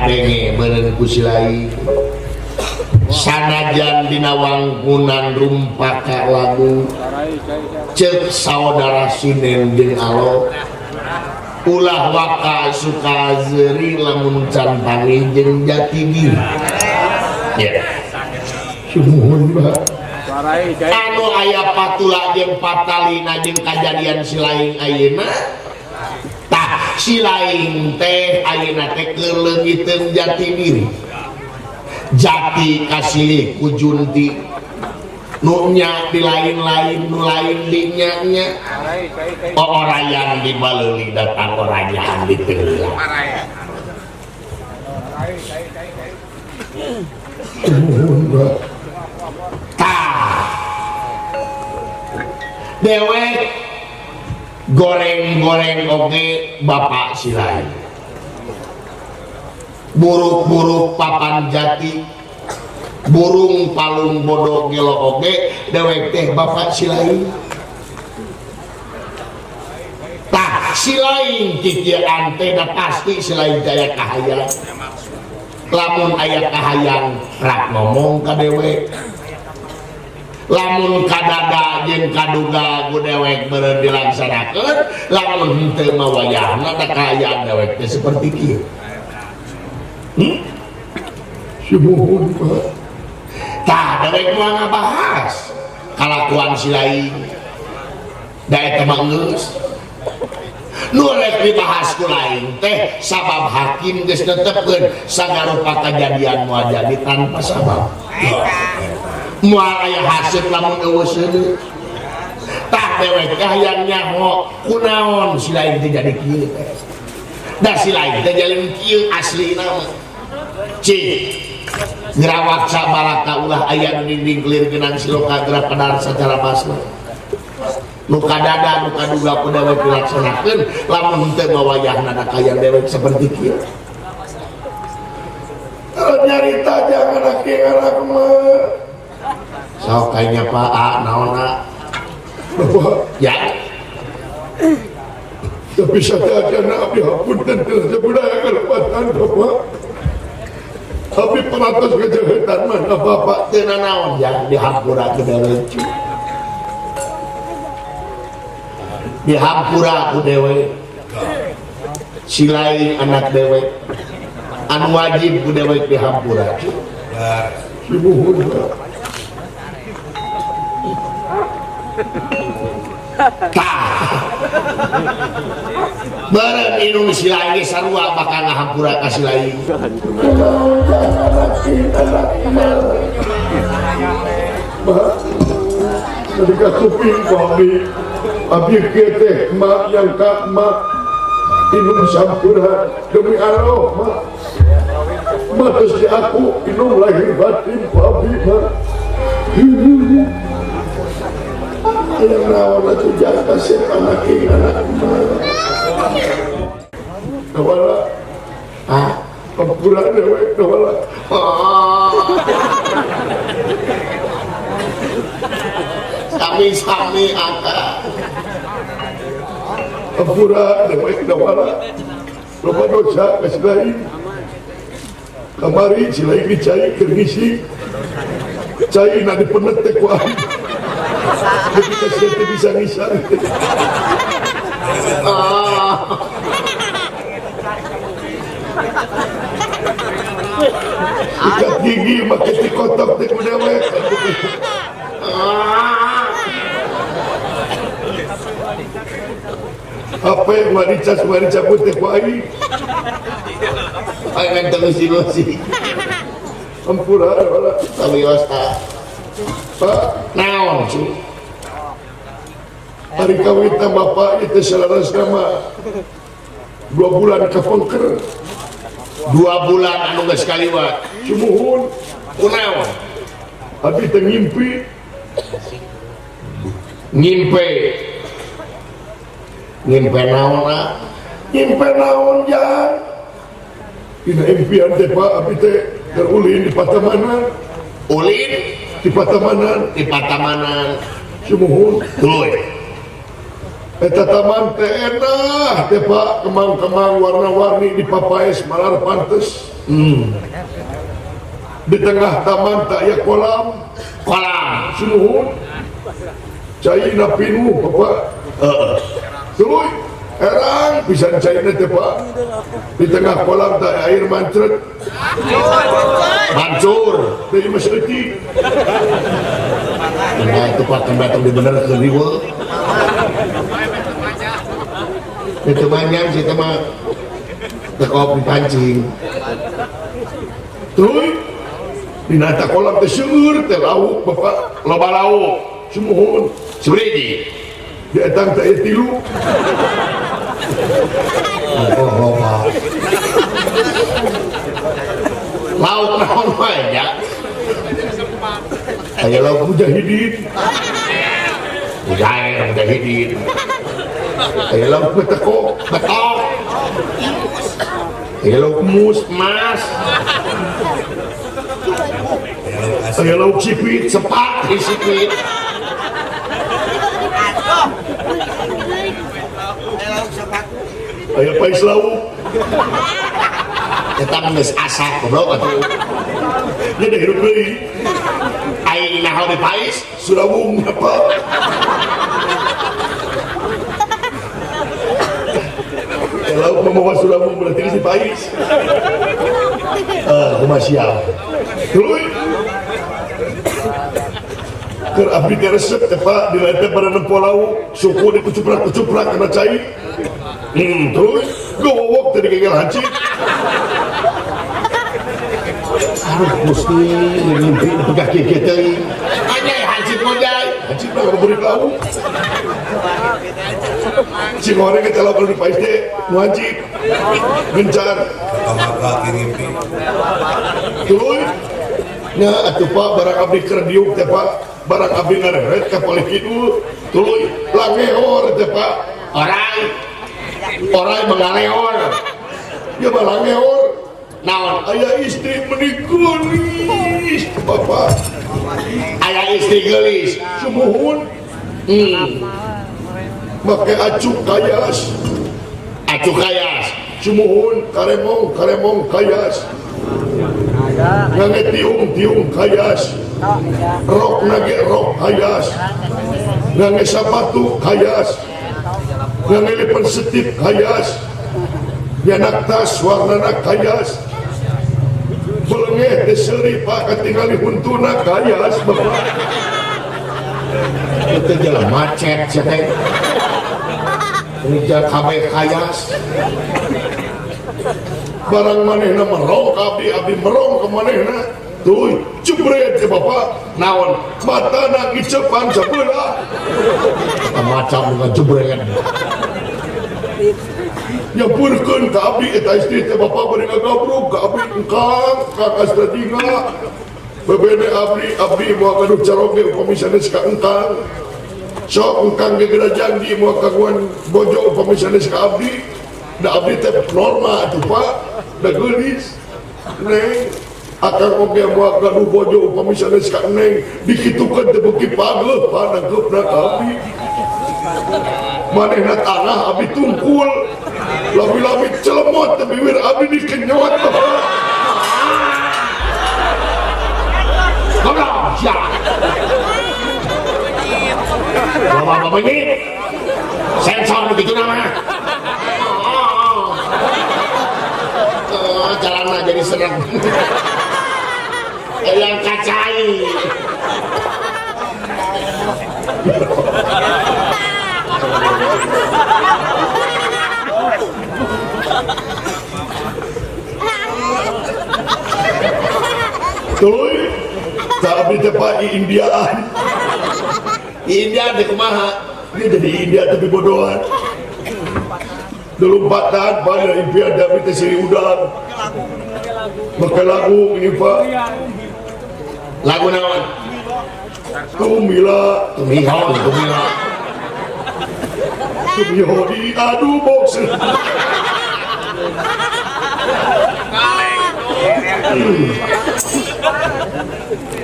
kadenge meureun ku silai sanajan dina wangkunan rumpaka lagu cek saudara Sinen jeung Alo ulah waka suka zeri lamun can tangi jeung jati diri ya sumuhun Mbak anu aya patula jeung patalina jeung kajadian silaing ayeuna tah silaing teh ayeuna teh keleungiteun jati diri jati kasih ku Junti nu nya di lain-lain nu lain di nya orayan di baleuli datang orayan di teulah dewek goreng-goreng oge bapak silai buruk-buruk papan jati burung palung bodoh gelo oge dewek teh bapak silai tah silai kikieuan teh da pasti silai daya kahayang lamun aya kahayang rak ngomong ka dewek lamun kadada jeung kaduga ku dewek beureun dilaksanakeun lamun henteu mah wayahna da kahayang dewek teh seperti kieu sumuhun Pak tah dewek moal ngabahas kalakuan silai da eta mah geus nu rek dibahas ku lain teh sabab hakim geus netepkeun sagarupa kajadian moal jadi tanpa sabab moal aya haseup lamun eueus heudeuk tah dewek hayang nyaho kunaon silai teh jadi kieu teh da silai teh jalin kieu aslina mah cik ngerawat sabaraka ulah aya dinding clear genang siloka gerak pedar secara pasna nu kadada nu kaduga ku dewek dilaksanakeun lamun henteu mah wayahna da kaya dewek seperti kieu nyarita jangan anak mah sok kayaknya Pak naonna ya tapi sadaya abdi hapunten teu budaya kalepatan Bapak tapi peratus kejahatan mana bapak teu nanaon yang dihampura ke dewek dihampura ku dewek silai anak dewek anu wajib ku dewek dihampura sumuhun bareng inung silai sarua bakal ngahampura ka silai ketika kuping kami abdi keteh mak yang kak mak inung sampura demi Allah mak terus di aku inung lahir batin abdi mak yang rawan itu jaga setan anak kawala pura dewek kawala sami-sami angka pura dewek kawala loba dosa kesilai kamari silai dicai kermisi cai na dipenetek wah ketika saya bisa nisan ikat gigi makin dikotok di dewek apa yang marica putih ku aing aing menteng silosi ampura wala sawios ta Pak naon cu hari kawitna bapak itu selaras nama 2 bulan kapengker 2 bulan anu geus kaliwat sumuhun kunaon abdi teh ngimpi ngimpe naon jangan dina impian teh Pak abdi teh terulin di Patamanan ulin di Patamanan sumuhun tuh Eta taman teh enak teh Pak, kemang-kemang warna-warni dipapaes malar pantes. Di tengah taman tak ya kolam sunuhun caina pinuh Bapak. Tuluy erang pisan caina teh Pak. Di tengah kolam tak air mancret mancur dari maseutik. Nah itu Pak datang di bener ke riweuh. Itu manyang sih mah tekop dipancing. Tuluy di nata kolam teh seueur teh lauk Bapak, loba lauk sumuhun sebredi di etang teh tilu. Loba lauk naon wae nya aya lauk mujahidin aya lauk betok aya lauk mus emas aya lauk sipit sepat sipit aya pais lauk eta geus asak goblok atuh nya da hirup deui ai naon di pais surawung apa lauk membawa surawung berarti si pais kumasial tuluy keur abdi teh resep teh Pak di lete pada nempo lauk suku dikucuprak karena cai terus gowok tadi kegel hancit Gusti mimpi pegah kieu teh anya hancit mojai hancit mah beri lauk si goreng ke lauk di pais teh nu hancit gencar kamaka ngimpi tuluy nya atuh Pak barang abdi keur diuk teh Pak barang abdi ngareret ka palih kitu tuluy langehor teh Pak orang mengalehor ya balangehor naon aya istri menikulis Bapak aya istri gelis sumuhun make acu kayas sumuhun karemong kayas ngange tiung kayas rok nage rok kayas ngange sapatu kayas ngange lipan setip kayas yanak tas warnana kayas belengeh deseri Pak ketinggali huntuna kayas Bapak itu jalan macet seteng ini jalan kabeh kayas barang manehna merong abdi merong ke manehna tuh jebret ya Bapak naon matana ngicepan sebelah macam dengan jebret nyampurkeun ka abdi eta istri teh Bapak bari ngagabruk ka abdi engkang ka kasdadinga bebene abdi moal gaduh caroge upami sanes ka engkang sok engkang gegera janji moal kaguan bojo upami sanes ka abdi da abdi teh norma atuh Pak da geulis neng akan oge moal gaduh bojo upami sanes ka neng dikitukeun teh beuki pageuh Pak nangkeupna ka abdi manehna tanah abdi tungkul labi-labi celemot tapi wir abdi dikenyot goblok siapa bapak-bapak ini sensor begitu namanya jalannya jadi serem yang kacai tuluy tapi tepat di Indiaan India di kumaha ini jadi India tapi bodohan dulu batan pada impian David Seri Udang pakai lagu ini Pak lagu naon Tumila di adu box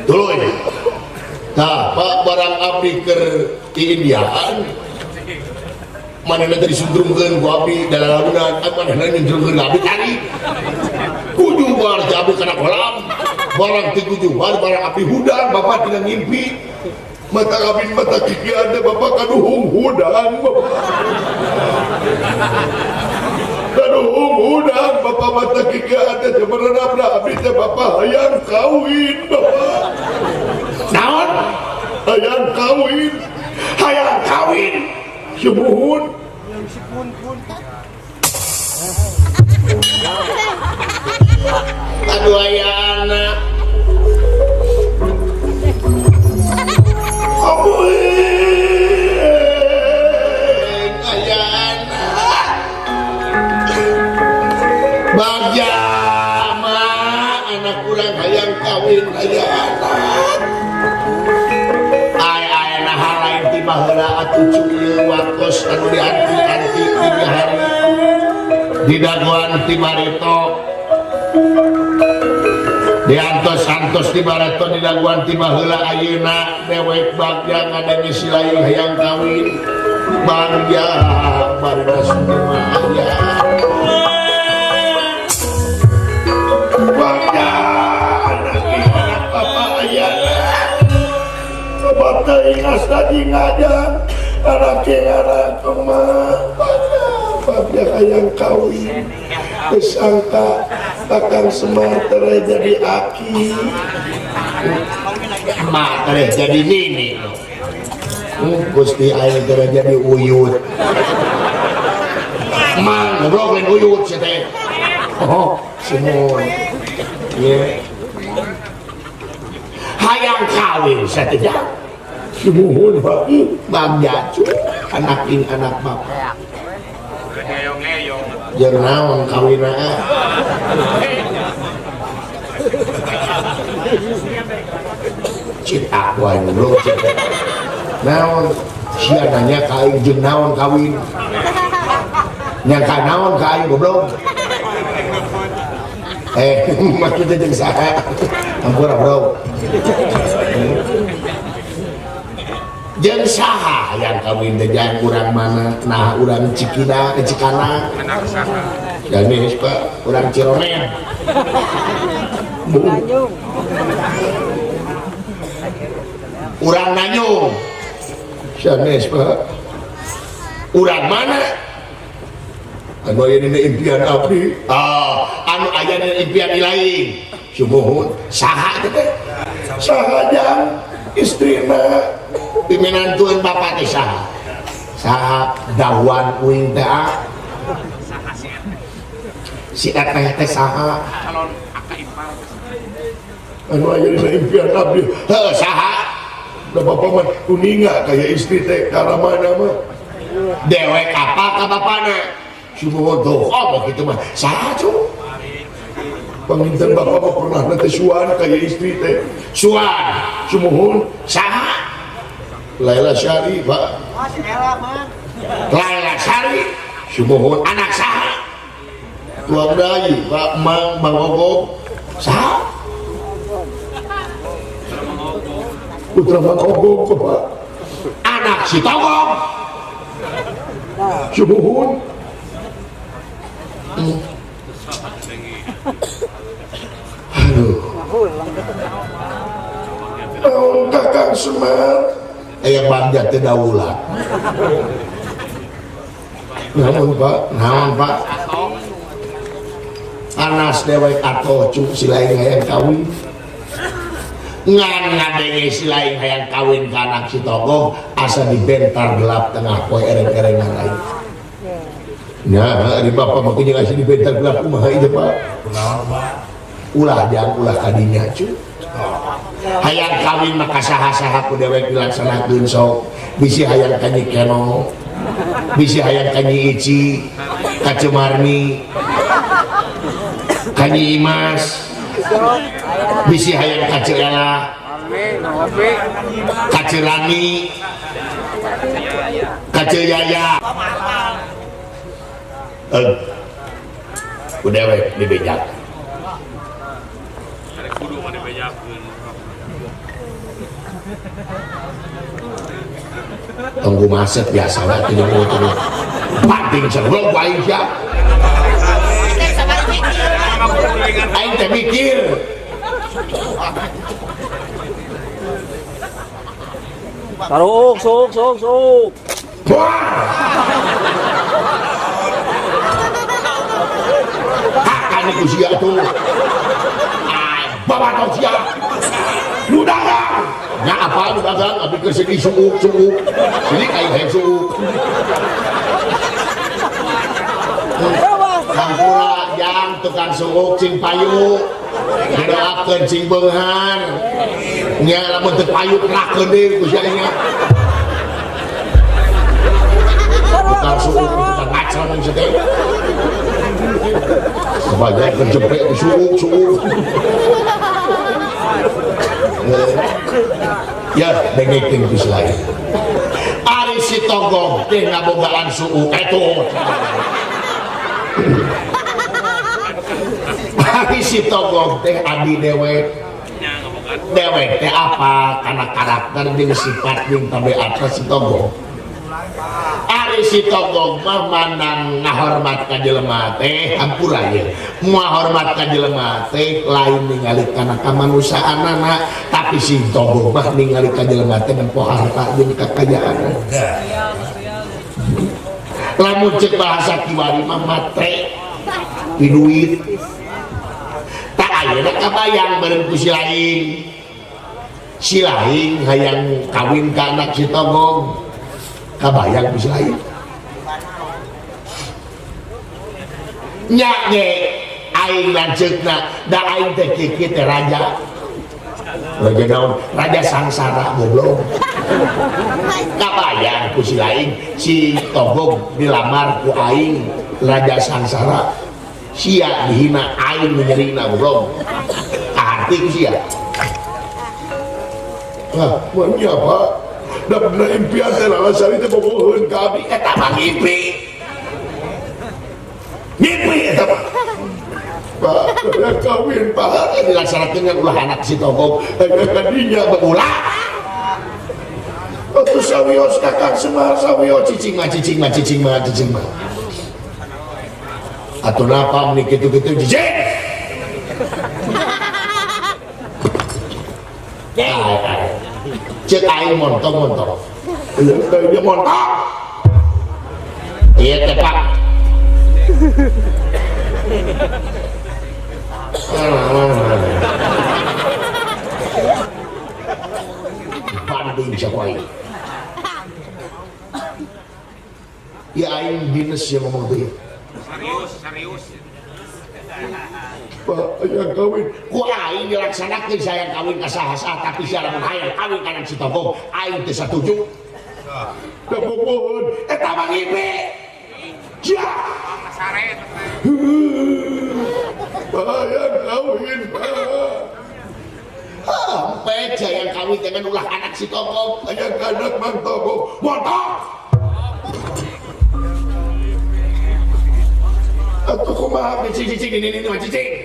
tuluy nah Pak barang abdi ke di Indiaan mana nanti disundrumkan ku abdi dalam lamunan mana nanti disundrumkan ku abdi tadi kuju bar abdi kena kolam barang tikuju bar barang abdi hudang bapak tidak ngimpi mata abdi mata kiki ada bapak kaduhung hudang bapak kaduhung hudang bapak mata kiki ada sebenarnya abdi teh bapak hayang kawin bapak naon hayang kawin Syubuhun aduh ayah anak ayah anak bagjama anak kurang hayang kawin ayah anak ayah nah lain tiba heula atuh cuy waktos anu dianti-anti di hari di daguan ti Barito diantos-antos ti Barito di daguan ti baheula ayeuna dewek bagja ngadenge si lain hayang kawin bagja barina semua aya bagja anak papa aya bata ingas tadi ngajan anak kemah bagja hayang kawin kesangka akan semangat jadi aki mak jadi nini Gusti air jadi uyut mang ngobrol dengan uyut sih teh oh semua ya hayang kawin saja semua bagja anak ini anak bapak jangan naon kawin cita wae belum cita naon sia nanya kain jeung naon kawin nyangka naon kain goblok maksudnya jeung saha ampura bro jeung saha yang kawin teh jang urang mana nah urang Cikina Cikana dan ini Pak urang Ciromen urang Nanyung sanes Pak urang mana anu aya dina impian abdi anu aya dina impian ilaing sumuhun saha teh saha jang istrina piminantuan bapak teh saha dawan uing teh si eteh teh saha anu aya dina impian abdi heuh saha da bapak mah kuninga kaya istri teh karamana mah dewek apa ka bapana sumuhun tuh oh kitu mah saha cu panginten bapak mah pernah nanti suan kaya istri teh suan sumuhun saha Laila Syari Pak Laila Syari sumuhun anak saha tuang dayi Pak Mang Ogog saha putra Mang Ogog Pak anak si Togog sumuhun aduh naon Kakang Semar aya bagja teh daulat naon Pak anas dewek ato cuk si lain hayang kawin ngan ngadenge si lain hayang kawin ka anak si Togog asa dibentar gelap tengah poe ereng-erengan lain nya di bapak mah kunya asa dibentar gelap kumaha ieu Pak ulah jangan ulah kadinya cuk hayang kawin maka saha-saha ku dewek dilaksanakeun sok bisi hayang ka Nyi Keno bisi hayang ka Nyi Ici ka Cemarni ka Nyi Imas bisi hayang ka Ceela ka Cerani ka Yaya ku dewek dibejak kudu mah dibejakeun tunggu maset biasa lah tunggu banting sebelum aing siap aing teh mikir Taruk, sok. wah akan itu siap tuh bawa tau siap lu dagang ya apa lu dagang abis kesini suuk sini kayak suuk kampura yang tukang suuk cing payu didoakan cing bengan nya lamun teu payu kerakeun deui ku sia-nya tukang suuk tukang ngacang teh sebagai kejepit di suuk ya dengekeun geus lain ari si togong teh ngabogaan suuk itu ari si togong teh adi dewek teh apa karena karakter jeung sifat jeung tabiat si togong ari si togong mah manang ngahormat ka jelema teh hampura ye moal hormat ka jelema teh lain ningali kana kamanusiaanana tapi si togong mah ningali ka jelema teh nempo harta jeung kakayaan lamun cek bahasa kiwari mah matre di duit tak ayeuna kabayang bareng ku si lain hayang kawin ka anak si togong kabayang ku si lain nya ge aing lanceukna da aing teh kieu teh raja naon raja sangsara goblok kabayang ku si lain si togong dilamar ku aing raja sangsara sia dihina aing menyerina goblok arti ku sia manya pak da bener impian teh lalasari teh boboheun ka abdi eta mah ngimpi eta mah pak ya kawin pak dilaksanakeun ngan ulah anak si togong kadinya begulah atuh sawios kakang semar sawios cicing mah atuh napa meni kitu-kitu cicing cek aing montong dia montong iya tepak banding siapa aing ya aing dinas yang ngomong tuh serius Pak, yang kawin ku aing dilaksanakeun saya kawin ka saha tapi sia lamun hayang kawin kana si togong aing teu satuju da mohon eta mah ngimpi sia saret hayang kawin sampai jayang kawin dengan ulah anak si togong hayang anak mang togong montong atuh kumaha cicing ini mah cicing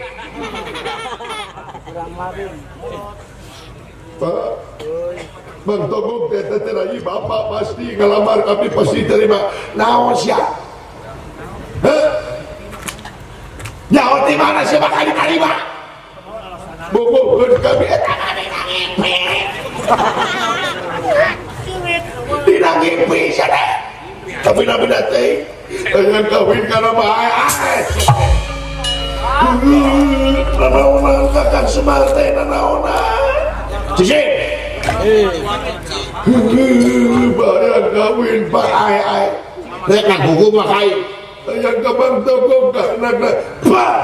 kurang labing Pak Bang Togong teh lagi bapak pasti ngelamar kami pasti terima naon sia nyawa di mana sih bakal diterima boboheun kami eta kami ngimpi dina ngimpi sia tapi nabi teh dengan kawin karena bahaya nanaonan kakang semar teh nanaonan cicing bahaya kawin bahaya rek ngagugu mah kai yang kabang togong karena bah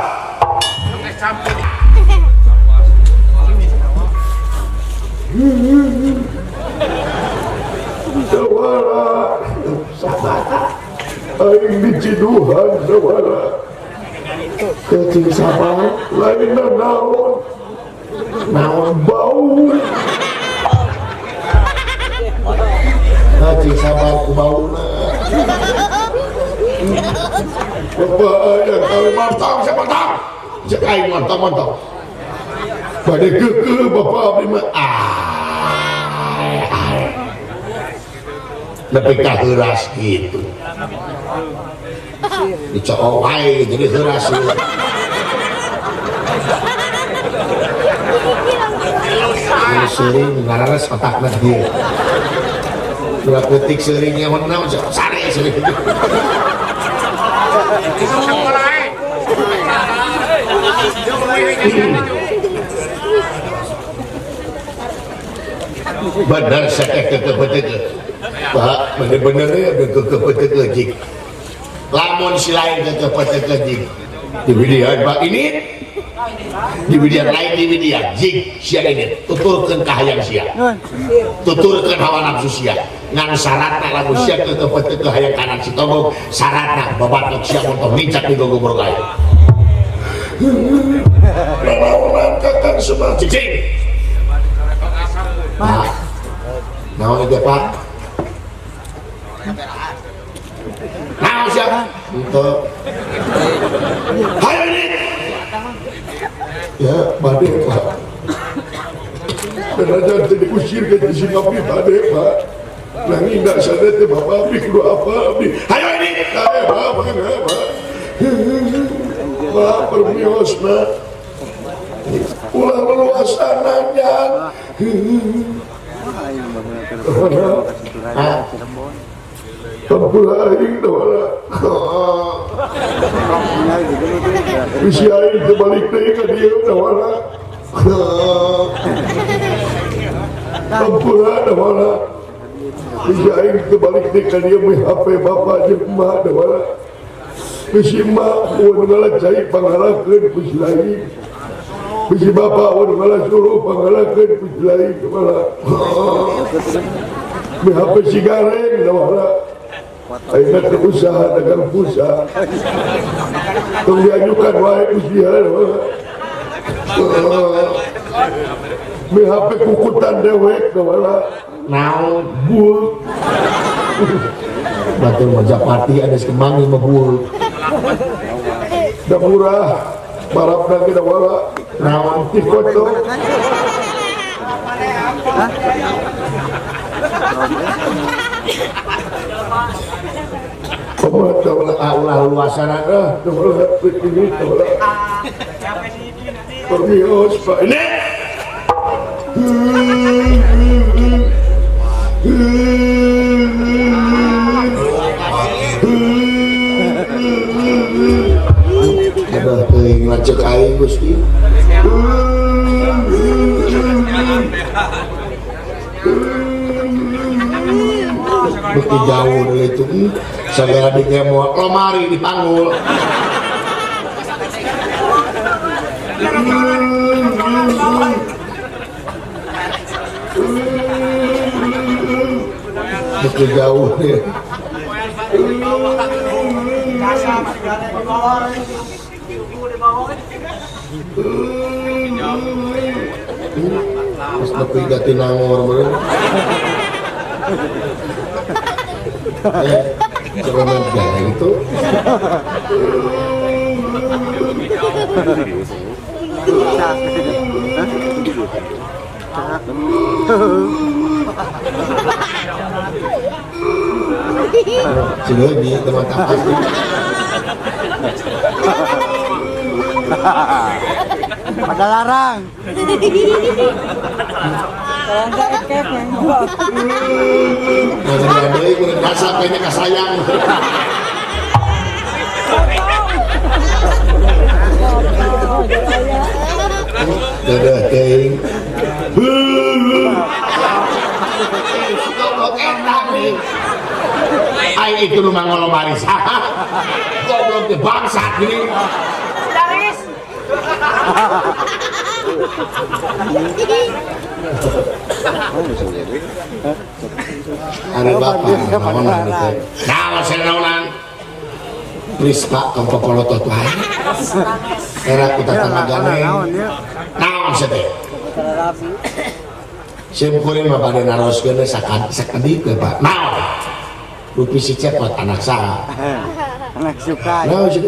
sawara sabata aing diciduhan sawara kecing sabar lain naon bau kecing sabar ku bauna bapak yang kawin mantap siapa tahu cek aing mantap pada keke bapak abdi mah Tapi kaheras gitu. Dicok wae jadi heuras. Sering ngaranas otakna dia. Dua ketik seringnya mana sare sering. Benar saya kekepeteke Pak, bener-bener ya kekepeteke jik lamun si lain kekepeteke jik di widian Pak ini di widian lain di widian jik sia ini tuturkan kahayang sia tuturkan hawa nafsu sia ngan syaratna lamun sia kekepeteke hayang kanan si togong syaratna babatok sia untuk mincak di gogo berkaya lawan kakak semua cicing Pak, naon itu Pak? Naon siapa? Untuk hayo ini ya, badai Pak dan aja jadi kusir ke Singapura badai Pak nangi gak sadar Bapak abdi kudu apa abdi hayo ini hayo Pak, mana Pak Pak, permios Pak ulah meluasananya Ampun aing dawala bisi aing terbalik deui ka dieu dawala Ampun dawala bisi aing terbalik deui ka dieu meh HP bapa jeung emak dawala bisi emak mun ngalajai pangalakeun bisi lain bisi bapak wan ngalah suruh pangalakeun bisi lain kepala meh HP sigaren dawala aina berusaha dengan pusat tong diajukan wae usia meh HP kukutan dewek dawala naon bul batur Majapahit ada sekemangi mah bul da murah barapna ge dawala naon ti foto Komat Allah luasana dawala ini dawala permios Pak ini ada teuing ngajak aing Gusti beki jauh dari itu segala dikemo lemari dipanggul beki jauh deh pas nepi gati nangor bener coba menjaga itu sudah di teman tapas pada larang ada yang kurang kasar kayaknya kasayang dadah keng ayo itu rumah ngolong maris goblok ke bangsat gini Daris ada bapak nah saya naulan please Pak kamu polotot wae era kita tanagane naon sete simpurin mah pada naroskeun sakadip ke Pak naon rupi si cepot anak saha anak suka naon sih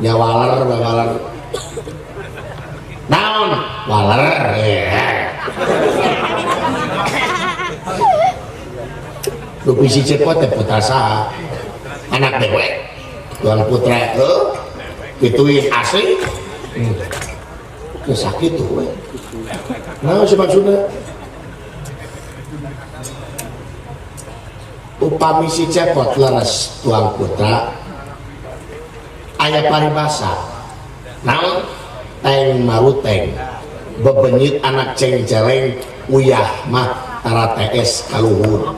ya waler naon waler dupi si cepot teh putra saha anak dewek tuan putra gituin asli sakit tuh we nah si maksudnya upami si cepot leres tuan putra aya paribasa naon teng maruteng bebenyit anak ceng-celeng uyah mah tara TS kaluhur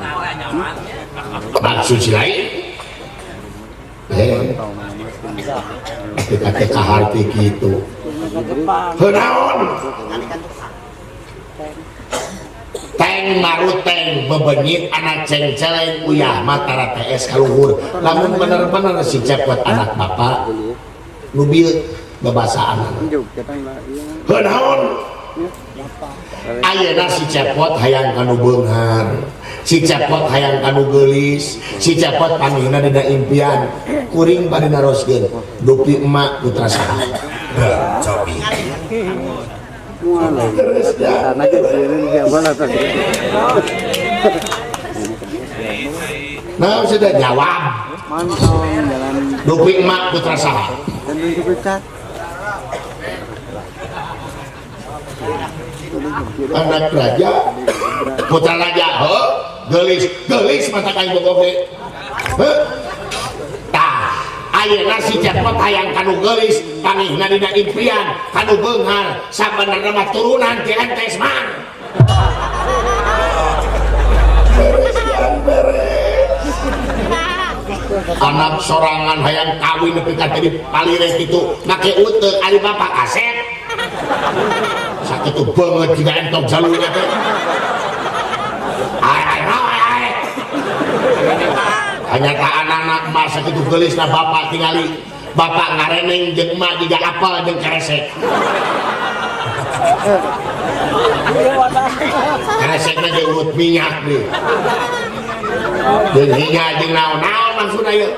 maksud si lain kita kaharti gitu henaon teng maruteng bebenyit anak ceng-celeng uyah mah tara TS kaluhur lamun bener-bener si cepot anak bapak nubil bebasaan henaon ayeuna si cepot hayang kanu beunghar si cepot hayang kanu geulis si cepot panihna dina impian kuring bade naroskeun dupi emak putra saha cobi terus ya nah sudah jawab dupi emak putra saha anak raja putra raja gelis mata kain bogoge tah ayeuna si cepot hayang kanu gelis panihna dina impian kanu beunghar sabenerna mah turunan ti entes mah beres anak sorangan hayang kawin nepi ka jadi palire kitu make uteuk ari bapak kaset sakitu banget jika entok jalurnya teh ay hanya tak anak-anak mas sakitu gelis na bapak tingali bapak ngareneng jeung emak juga apel jeung keresek keresekna ge urut minyak deh jeung hinga jeung naon-naon maksudna ieu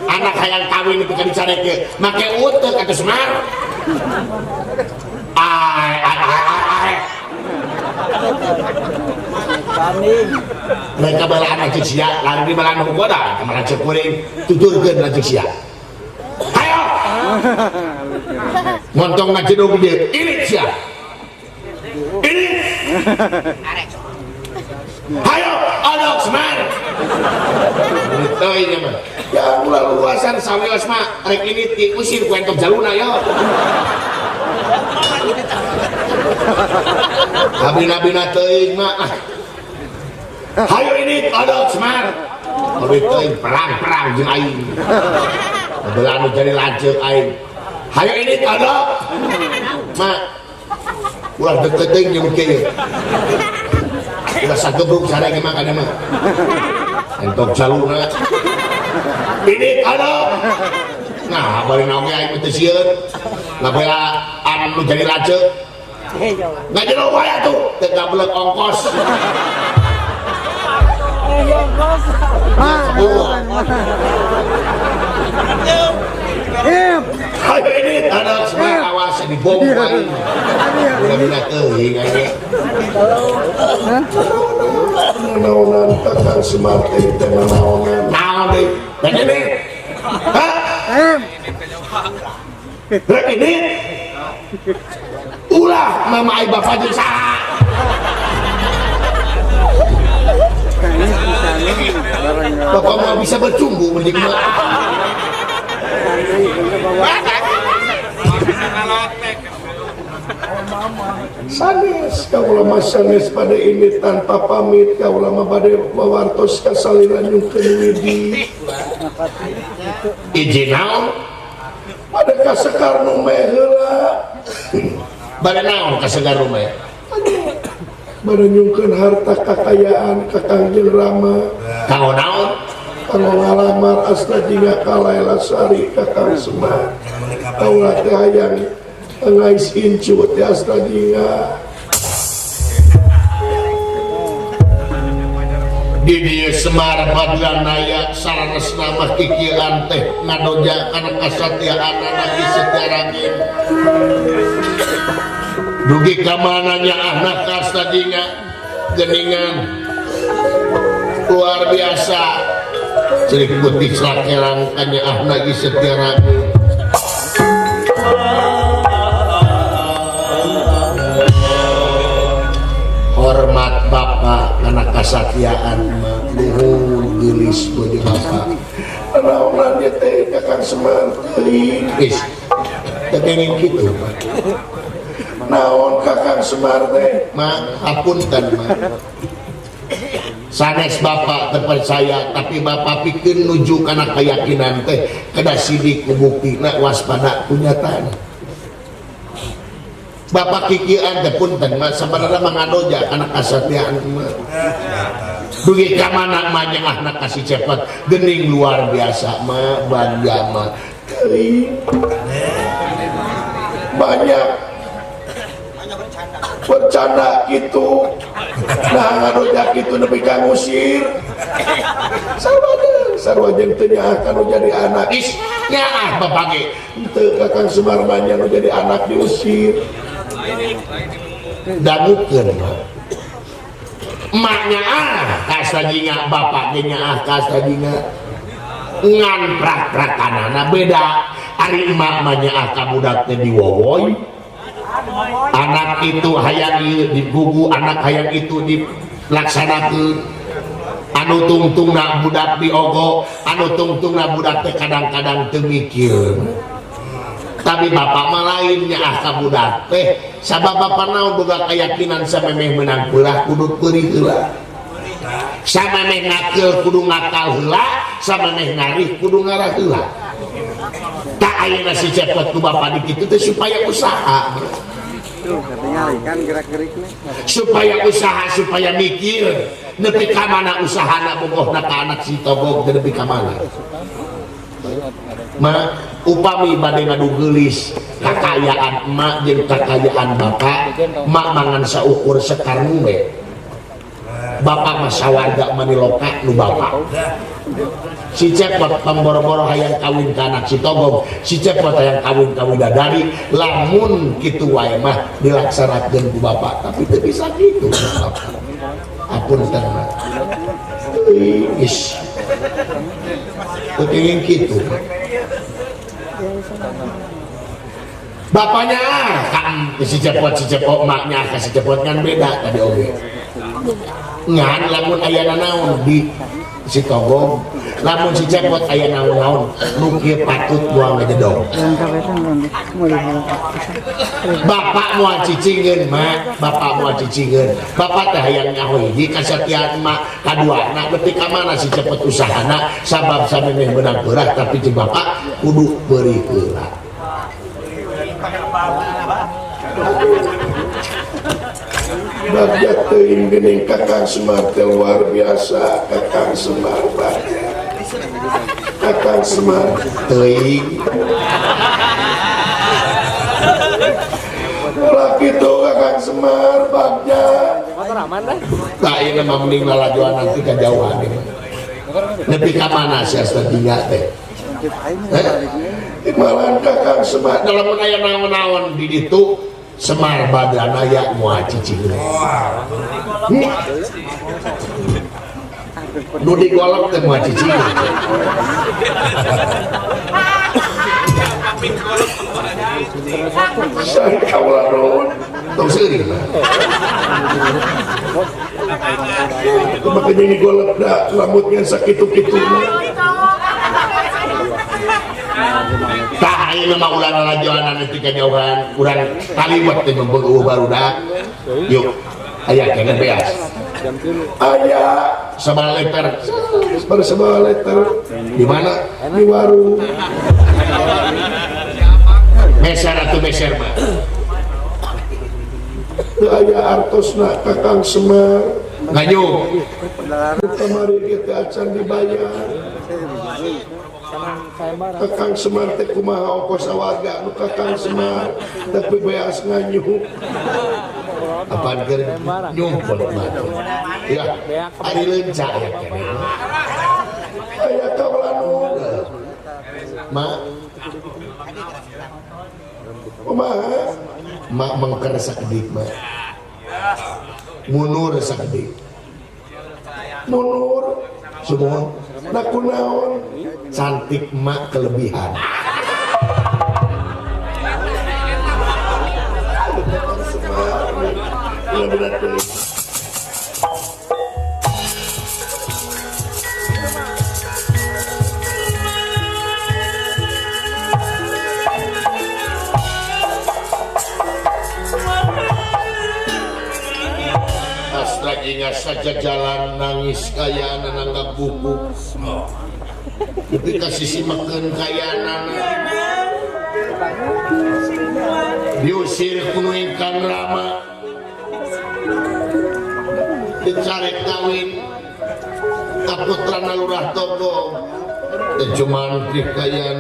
anak hayang kawin nepi ka dicareke make uteuk atuh Semar mereka balaan aja sia lari balaan goda kamar aja kuring tuturkeun aja sia ayo montong ngajedog dia ini sia ini ayo adok Semar ini teuy nya mah ya ulah luasan sawios mah rek ini diusir ku entok jaluna yo Abina-bina teuing mah hayo ini adok Semar abi teuing perang-perang jeung aing belah nu jadi lanceuk aing hayo ini adok mak ulah deket teuing jeung kieu ulah sagebruk sareng mah kana mah entok jaluna ini adok nah bari naon ge aing teh sieun ngabela anu nu jadi lanceuk nggak jenuh wae tuh tega belek ongkos ayo ini ada semua awas dibom aing udah bila teuing aja naonan kakang Semar teh naonan naon deui dan ini hah rek ini ulah mama ai bapak jeung saha bapak mau bisa bercumbu mending mah sanes kaulah mah sanes pada ini tanpa pamit kaulah mah bade mawartos kasaliran nyungkeun widi izin naon pada kasekar nu meh heula bade naon kasekar nu meh bade nyungkeun harta kekayaan kakang jeung Rama kanggo naon kanggo ngalamar asna jingga ka Laila Sari kakang Semar kaulah teh hayang ngais incut ya asna jingga di dieu Semar Badranaya saranesna mah kikieuan teh ngadojakan kasatiaan lagi sejarahkeun dugi ka mananya anak asna jingga geuningan luar biasa cerik putih selakerang kanya ahna Setia hormat bapak karena kesatiaan luhur gelis bagi bapak naon dia teh Kakang Semar gelis tekengin gitu naon Kakang Semar teh mah hapunten mah sanes bapak terpercaya tapi bapak pikir nuju karena keyakinan teh kada sidik buktina waspada kunyataan bapak kikian teh punten mah sebenarnya mangadoja karena kesatiaan mah dugi ka mana mah nyengahna kasih cepat gening luar biasa mah bangga mah banyak bercanda gitu nah ngadoja gitu nepi ka ngusir sarwajeng teu akan jadi anak nyaah bapak ge teu Kakang Semar banyak jadi anak diusir dangukeun emaknya kasadinga bapak ge nyaah kasadinga ngan prak-prakanana beda ari emak mah nyaah ka budak teh diwowoy anak itu hayang digugu anak hayang itu dilaksanakeun anu tungtungna budak diogo anu tungtungna budak teh kadang-kadang teu mikir tapi bapak mah lainnya ka budak teh sabab bapak naon boga keyakinan samemeh menang peulah kudu peurih heula samemeh ngakil kudu ngakal heula samemeh ngarih kudu ngarah heula tak ayeuna si cepet ku bapak dikitu teh supaya usaha kan gerak-gerikna supaya usaha supaya mikir nepi ka mana usahana bogohna ka anak si togog nepi ka mana ma upami bade ngadu geulis kakayaan emak jeung kakayaan bapak emak mangan saukur sekarnu we bapak mah sawarga maniloka nu bapak si cepot pemboro-boro hayang kawin ka anak si togog si cepot hayang kawin ka widadari lamun kitu wae mah dilaksanakeun ku bapak tapi teu bisa kitu bapak apunten mah is kepingin gitu bapaknya kan si cepot emaknya si cepot kan beda tadi oge ngan lamun ayana naon di si togong lamun si cepot aya naon-naon nu kieu patut buang ngededong bapak moal cicingkeun mak bapak moal cicingkeun bapak teh hayang nyaho hiji kasatian mak kaduana nepi ka mana si cepot usahana sabab samemeh beunang peurah tapi si bapak kudu beuri heula bagja teuing geuning Kakang Semar teh luar biasa Kakang Semar bagja Kakang Semar teuing ulah kitu Kakang Semar bagja tak ieu mah mending lalajoan nanti kajauhan nepi ka mana sia tinggal teh malahan Kakang Semar dalam aya naon-naon di ditu Semar badana ya moal cicing nu digolok teh moal cicing saya kaulah naon tong seuring makanya digolok dah rambutnya sakitu-kitu tak ini memang ulah lalajoan nanti kejauhan kurang kaliwat teh membeueuh barudak yuk aya kena beas aya sabaraha liter sabaraha liter di mana di warung meser atuh meser mah teu aya artosna Kakang Semar nganyung kamari kita acan dibayar Kakang Semar teh kumaha ongkos warga nu Kakang Semar tapi beas nganyuh apaan keur nyumpul ya ari leunca ya keneh aya kaulanu ma kumaha mak mengker sakedik mah munur sakedik munur semua nak kunaon cantik mak kelebihan ingat saja jalan nangis kaya nanggap buku ketika sisi makan kaya diusir kunuingkan Rama dicarek kawin kaputra nalurah togo cuman kaya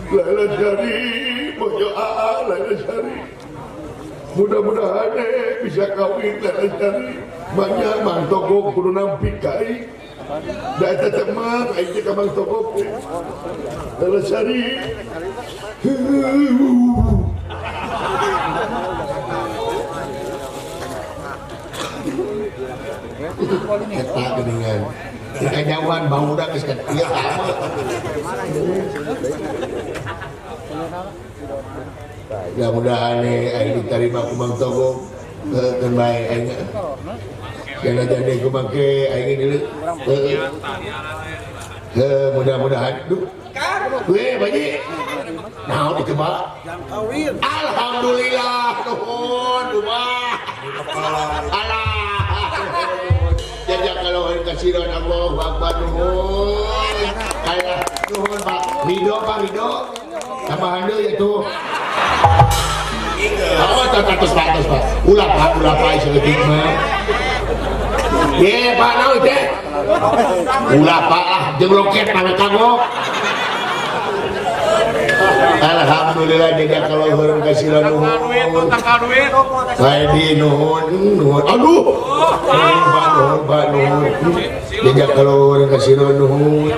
Laila Syari, Bojo Aa, Laila Syari. Mudah-mudahan bisa kawin Laila Syari. Banyak mang togok kudu nampi kai. Da eta teh mah aing teh ka mang togok teh. Laila Syari. Eta geuningan. Kejauhan bau udah geus kan. Iya sama. Mudah-mudahan aing diterima ku Mang Togo keun bae aing. Kana jadi ku make aing deuleu. Mudah-mudahan. Duh. Weh, Baji. Naon itu, Pak? Alhamdulillah, nuhun, Pak. Alah. Jadi kalau kasih doa Allah Akbar nuhun. Kayak nuhun Pak. Ridho Pak Ridho. Tambahan deui ya tuh. Oh, tatus Pak. Ulah Pak ieu mah. Ye Pak naon teh? Ulah Pak ah jeung loket mah kagok. Alhamdulillah dia kalau orang kasih nuhun. Bae di nuhun. Aduh. Nuhun. Dia kalau orang kasih nuhun.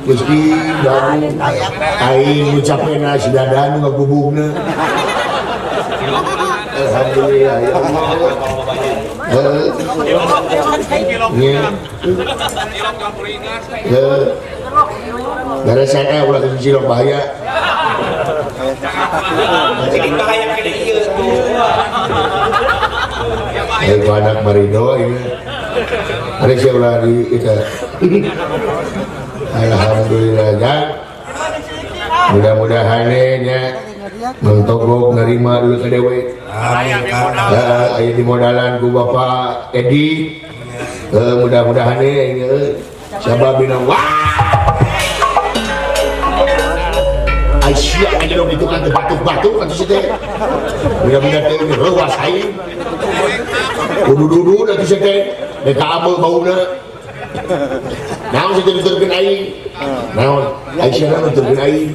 Meski baru aing ngucapkeun si dadan ngabubugna. Alhamdulillah ya Allah. Gara saya ulah ke cilok bahaya. Jadi bahaya kene ieu tuh. Ayo anak Marido ini. Hari saya ulah di kita. Alhamdulillah ya. Mudah-mudahan nya mentogok nerima dulu ke dewe. Ayo di modalan ku Bapak Edi. Mudah-mudahan nya sababina wah. Aisyah aja dong itu kan batuk-batuk kan sih teh. Mudah-mudahan teh rewas aing. Dudu-dudu nanti sih teh. Deka amel bauna. Naon sih diturkeun aing? Naon? Aisyah naon diturkeun aing?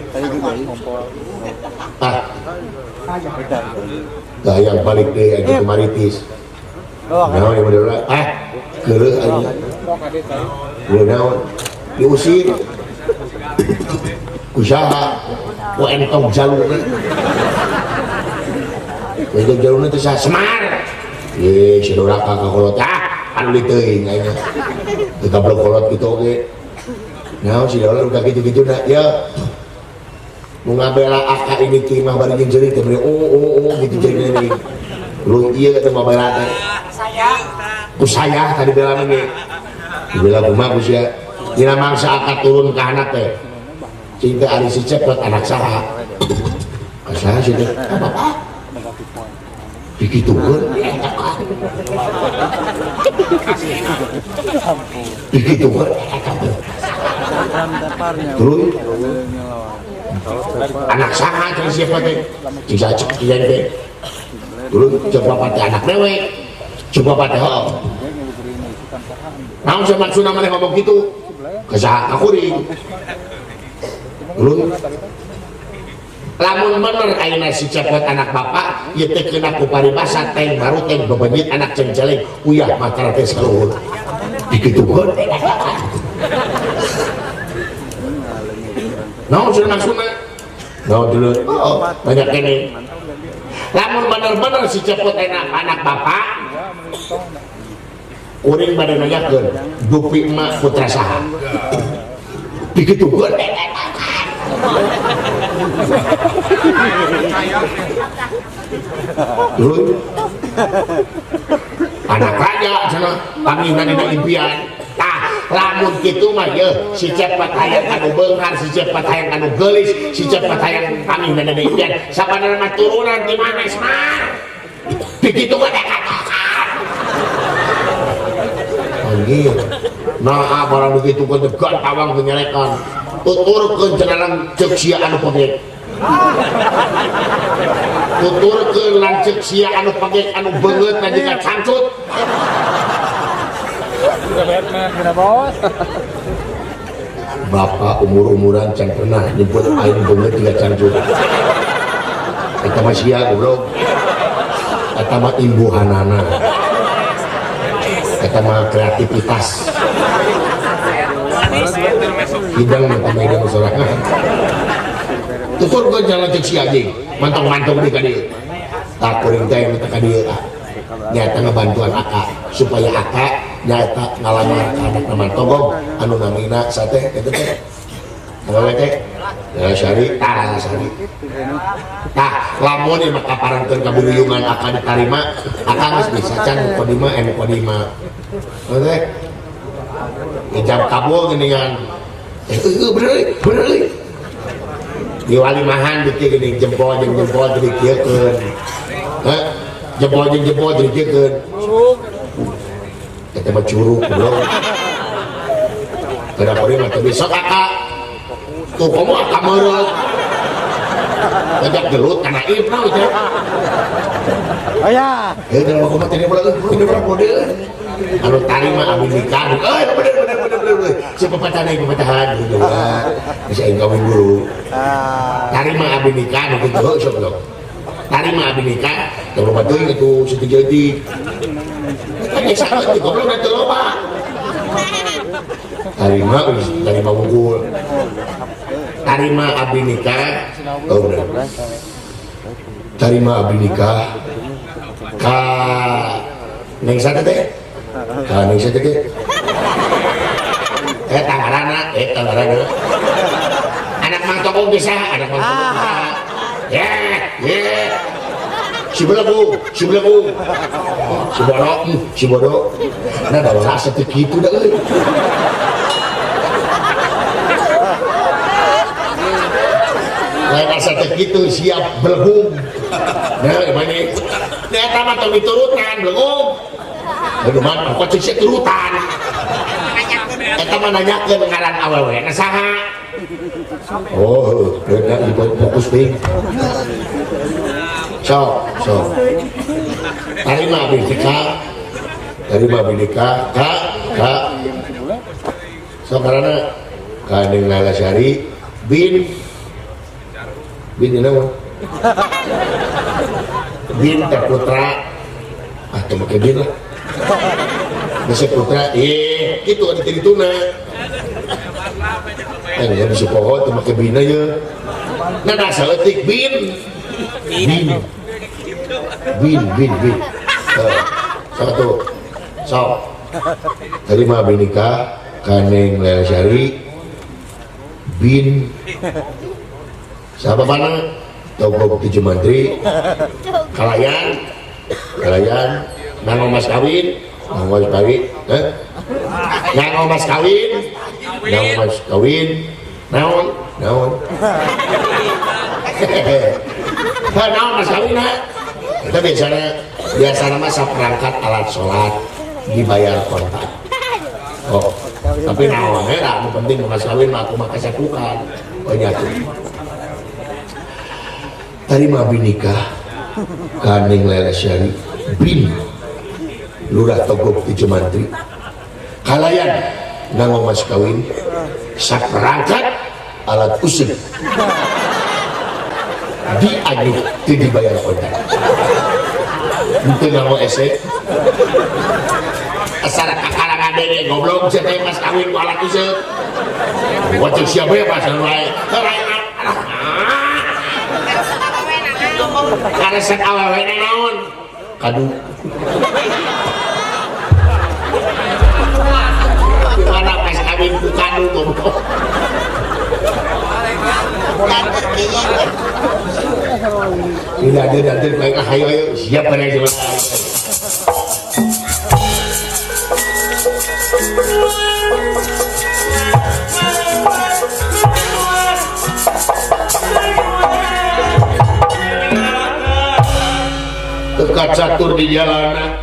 Yang balik deh aja kemaritis. Naon yang bener keureuh aing. Naon? Diusir. Usaha ku entong jalurna. Itu jalurna teh Semar. Ye, si doraka ka kolot. Anu diteuing aing. Teu gablok kolot kitu oge. Naon si doraka udah kitu-kituna ya. Mun ngabela aka ini teh mah bari jeung jeung teh gitu jadi. Lu ieu teh mah bela teh. Ku saya tadi bela ge. Dibela kumaha ku sia. Dina mangsa aka turun ka anak teh. Cinta ari si cepet anak saha. Saha sih teh? Apa? Dikitukeun eta kan. Dikitukeun eta. Terus anak saha cenah siapa teh? Ciga cek kieu teh. Terus coba pate anak dewe. Coba pate heuh. Naon sih maksudna maneh ngomong kitu? Ka kuring. Lu lamun bener ayeuna si cepet anak bapak ieu teh kena ku paribasa teng baru teng bebenjit anak cengceleng uyah matra teh saluhur dikitukeun naon sudah maksudnya naon dulu oh banyak ini lamun bener-bener si cepot anak bapak uring pada nanyakeun dupi emak putra saha begitu gue anak raja sana panggilan dina impian tah lamun kitu mah ye si cepet hayang anu beungar si cepet hayang anu geulis si cepet hayang panggilan dina impian sabanana mah turunan di manes mah begitu mah katakan anjir nah barang begitu kan degan tawang penyelekan tuturkeun cenah ceuk sia anu pegek tuturkeun lanceuk sia anu pegek anu beungeut ngadika cangcut bapak umur-umuran can pernah nyebut aing beungeut tiga cangcut eta mah sia goblok eta mah imbuhanana eta mah kreativitas hidang mata hidang sorangan tutur gue jalan cek si anjing mantong-mantong di kadieu tak kuring teh minta kadieu nyata ngebantuan akak supaya akak nyata ngalamar anak nama togong anu namina sate itu teh kalau teh ya syari tah lamun ieu kaparankeun kabuluyungan akak ditarima akak geus bisa can kodima kodima oke ijab kabul geuningan bener di walimahan gitu gini jempol dikiekeun jempol dikiekeun kita mah curug bro kada kori mah teu bisa kakak tuh kamu akak meureuh ngajak gelut kana ibna we oh ya dalam aku mah tadi bola mode anu tarima abdi nikah bener si pepatahna pepatahan gitu bisa aing kawin dulu tarima abdi nikah nu kitu sok lo tarima abdi nikah kalau batuin itu sejati kan sangat di goblok teh loba tarima wungkul tarima abdi nikah oh bener tarima abdi nikah ka neng sate teh neng sate teh tanggarana anak mang tokong bisa anak mang tokong bisa si belagu si bodoh nah bawa rasa gitu dah lain rasa gitu siap belagu nah gimana ternyata mah tong diturutan belagu aduh mah kok cek turutan eta mah nanyakeun ngaran awewe na saha oh beda ibu fokus ting sok tarima bidika kak sok karena kaneng Nalasari bin ini bin terputra tuh make bin lah bisa putra gitu ada tirituna ya bisa pohon tuh make bin aja nah dasar etik bin satu sok terima binika kaneng Nalasari bin sahabat mana Togok 7 Menteri kalayan nang mas kawin naon mas kawin kita biasanya masa perangkat alat sholat dibayar kontak oh tapi naon yang penting mas kawin aku maka sakukan oh nyatu tarima binikah kaneng Nalasari bin Lurah Togok 7 Menteri kalayan nanggo mas kawin saperangkat alat usik diadu ti dibayar kontak itu nanggo esek asal kakalangan kadenge goblok saya teh mas kawin ku alat ieu. Wacik siapa ya pas lain. Karena set awewe naon? Kadu. Gimana pas kawin ku kadu goblok. Tidak ada nanti mereka ayo siap pada zaman. Dekat catur di jalanan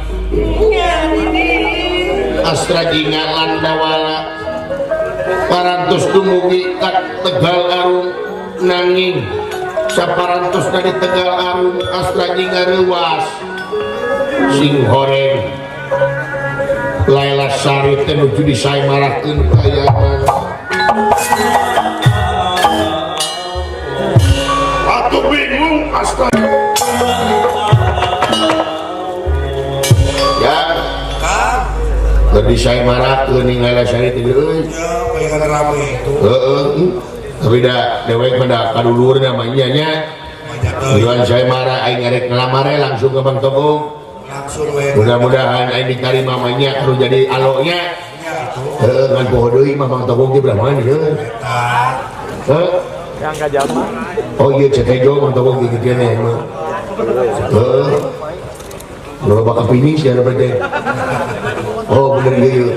Astra Jingalan Dawala parantos dumugi kat Tegal Arum nanging saparantos dari Tegal Arum Astra Jingarewas sing horeng Laila Sari tenuju disaimarakeun kayangan atuh bingung Astra Tadi saya marah ke ninggal saya itu, pengen rame itu. Tapi dah dewek pada kadulur namanya nya. Tujuan saya marah, aing ngarek ngelamar langsung ke Bang Togong. Langsung mudah-mudahan aing diterima mamanya harus jadi aloknya. Ngan poho deui mah Bang Togong di Brahman ya. Yang ka jalma. Oh iya cetejo Bang Togong di kieu mah. Lo bakal finish ya berarti. Oh bener gitu.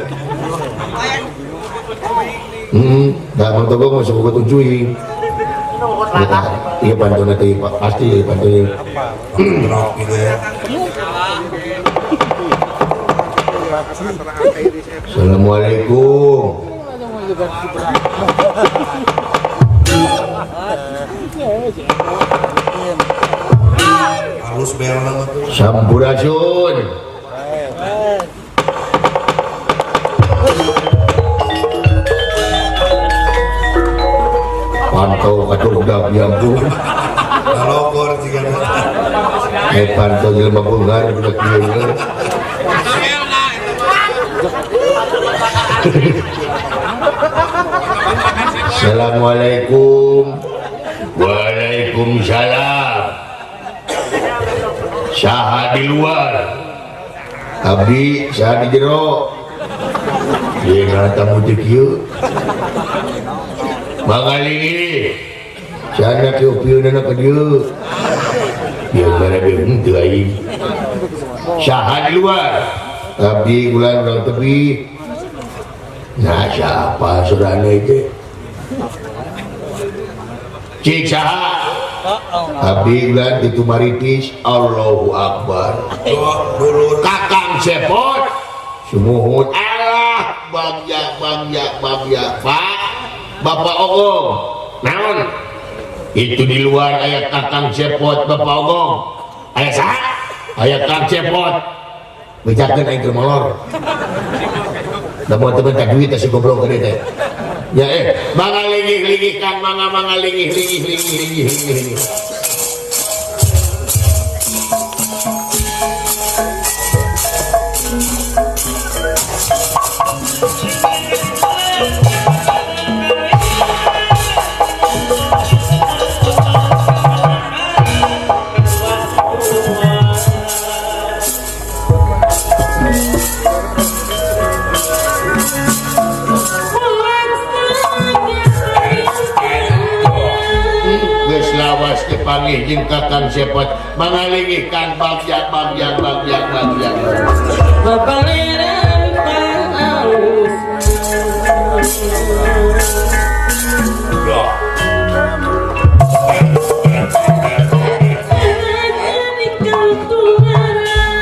Dah Bang Togong masuk ke tunjuin. Iya bantu nanti pasti bantu. Assalamualaikum. halus belang Sampurasun. Pantau katur dak diampun. galogor juga Pantau jelema bungar budak kieu. Assalamualaikum. Waalaikumsalam. Saha di luar, abdi saha di jero. Ieu ngatamu teh kieu. Mangalingi. Sana ke upieunana ka dieu. Ieu mana beung teu aing. Saha di luar, abdi bulan urang tebi. Nah siapa saudara itu? Cik saha? Abdi bulan itu maritis. Allahu Akbar. Kakang Cepot sumuhun Allah bagja Pak Bapak Ogong naon itu di luar ayat Kakang Cepot Bapak Ogong ayat saha? Ayat Kakang Cepot bejakeun aing keur molor. Da mau temen ka duit si goblok gede teh. Ya mangga lingih kan mangga lingih. Panggih jeung Kakang Cepot mangalingihkan bagja Papaliran pang aus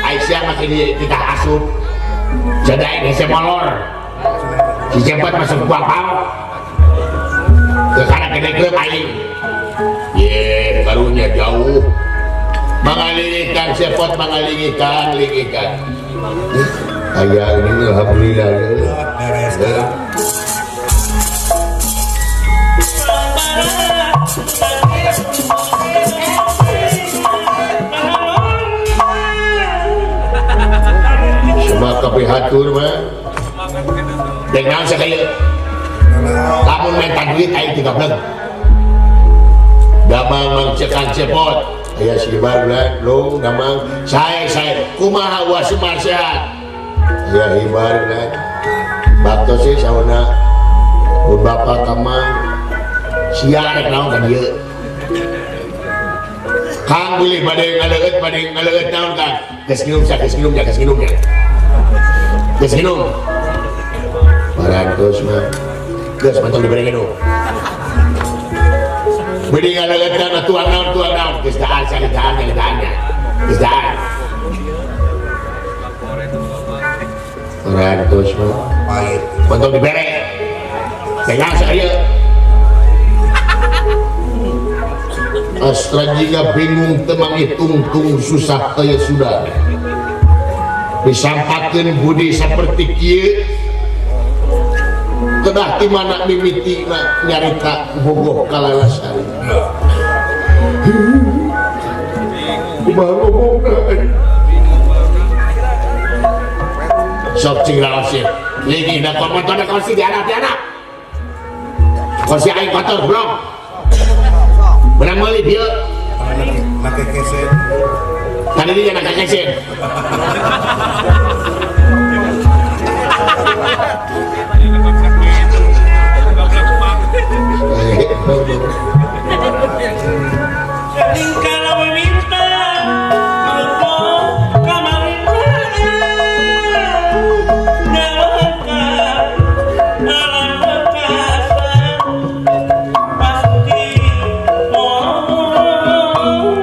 Aisyah makin kita asup jadain hese molor si Cepot masuk buang pau ke kana gede klub aing ye barunya jauh mengalihkan Cepot mengalihkan ayah ini alhamdulillah beres semua kapihatur mah dengan sekali lamun minta duit ayo 13 damang mangcekan cepot ya si Ibar lu damang saya kumaha was sehat ya Ibar bakto sih sauna pun bapak kamang siar naon kan dia kang boleh pada ngaleut naon kan geus nginumnya parantos mah geus mantong dibere minum beri ngaleut naon tuang naon geus daan geus daan parantos mah pahit mantong dibere pegang saya Astra jika bingung temang hitung susah kaya sudah disampaikan budi seperti kia kedah dimana mimiti nyarita bogoh kalalasan kumaha ngomongna sok cing raosnya lagi na komentar kursi di anak kursi aing kotor belum benang meli dia pakai keset tadi dia nak keset Kalau meminta untuk kamarnya jawabkan alam bekasan pasti mau kacau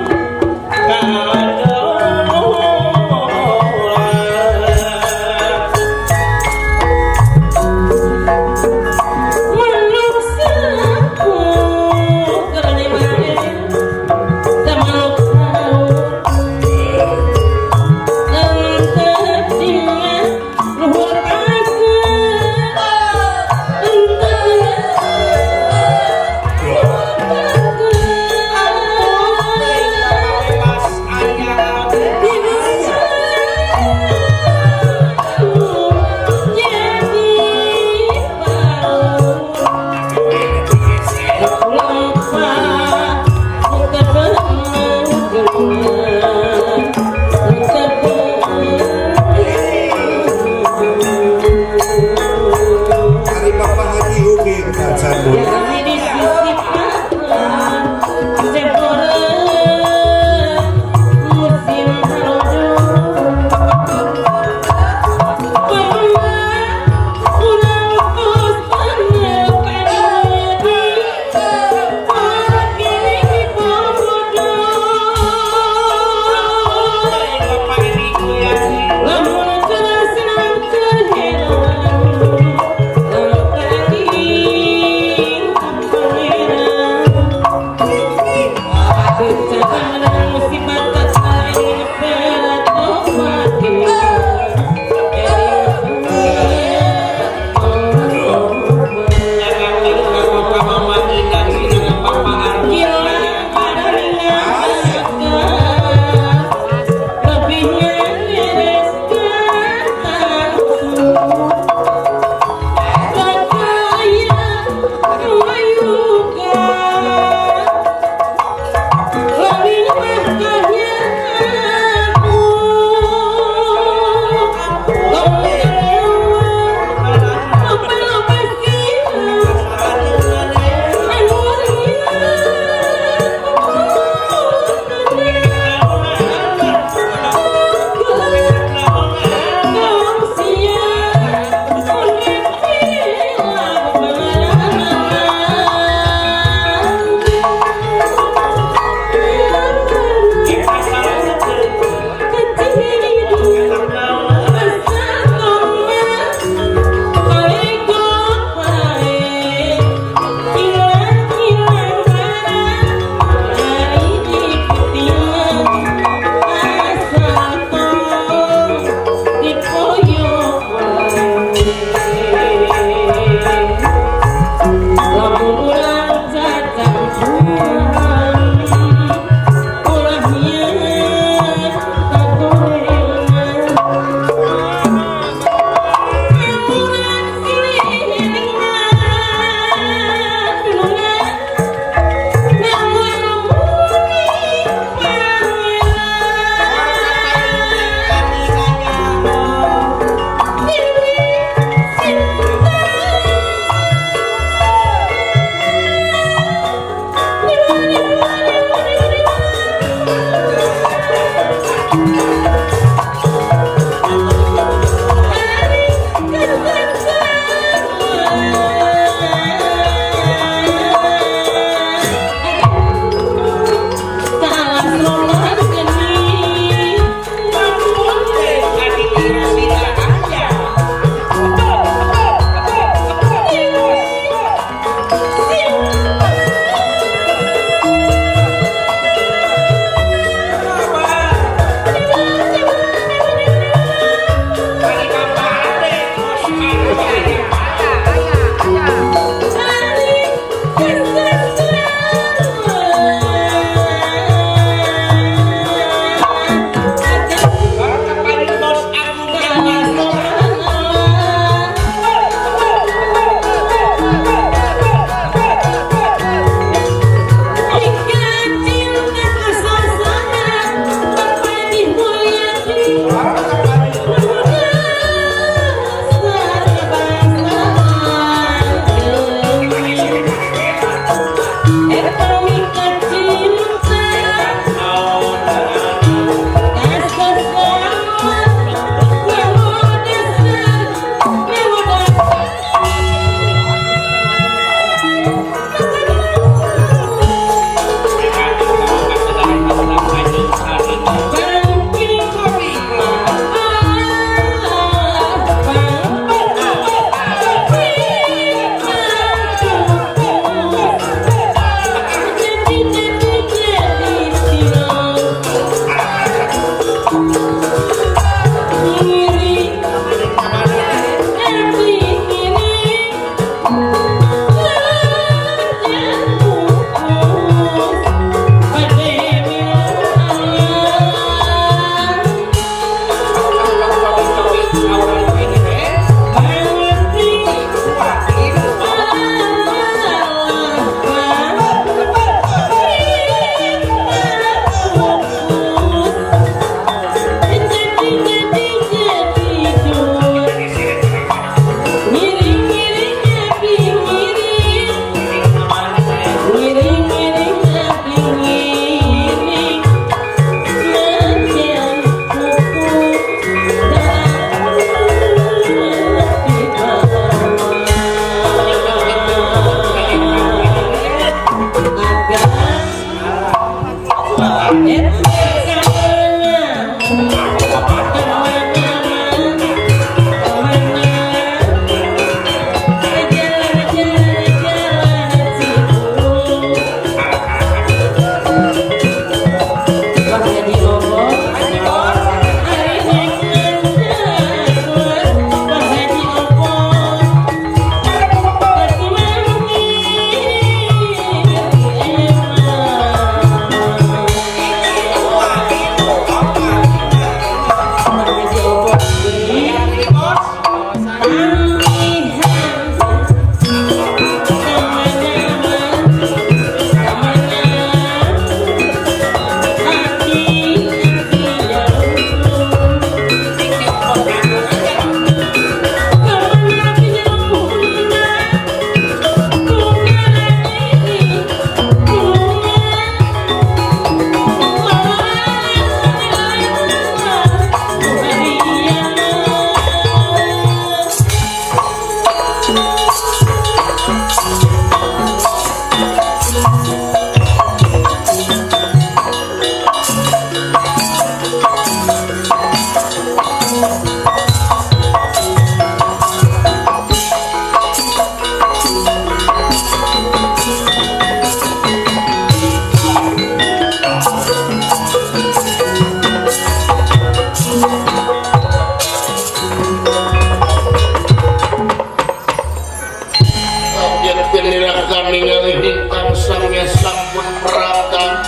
ningali hingkang sangnya sampun merata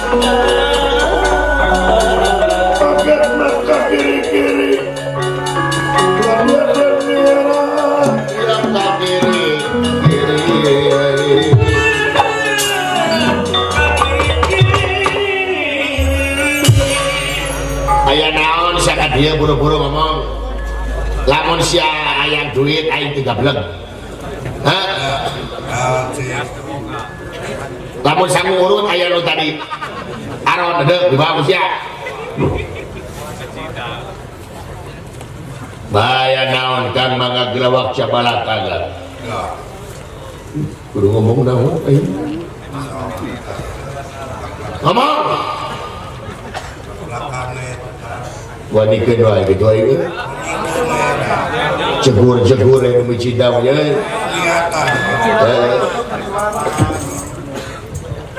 kaget maka kiri-kiri lalu yang tak kiri ayah naon sakat dia buru-buru ngomong lamun sia ayang duit aing 3 bleng lamun sangu urut ayah lu tadi aron dedek di bawah sia bahaya naon kang mangga gelawak cabalak kagak kudu ngomong naon ngomong wanikeun wae gitu aing jegur-jegur yang mecidamnya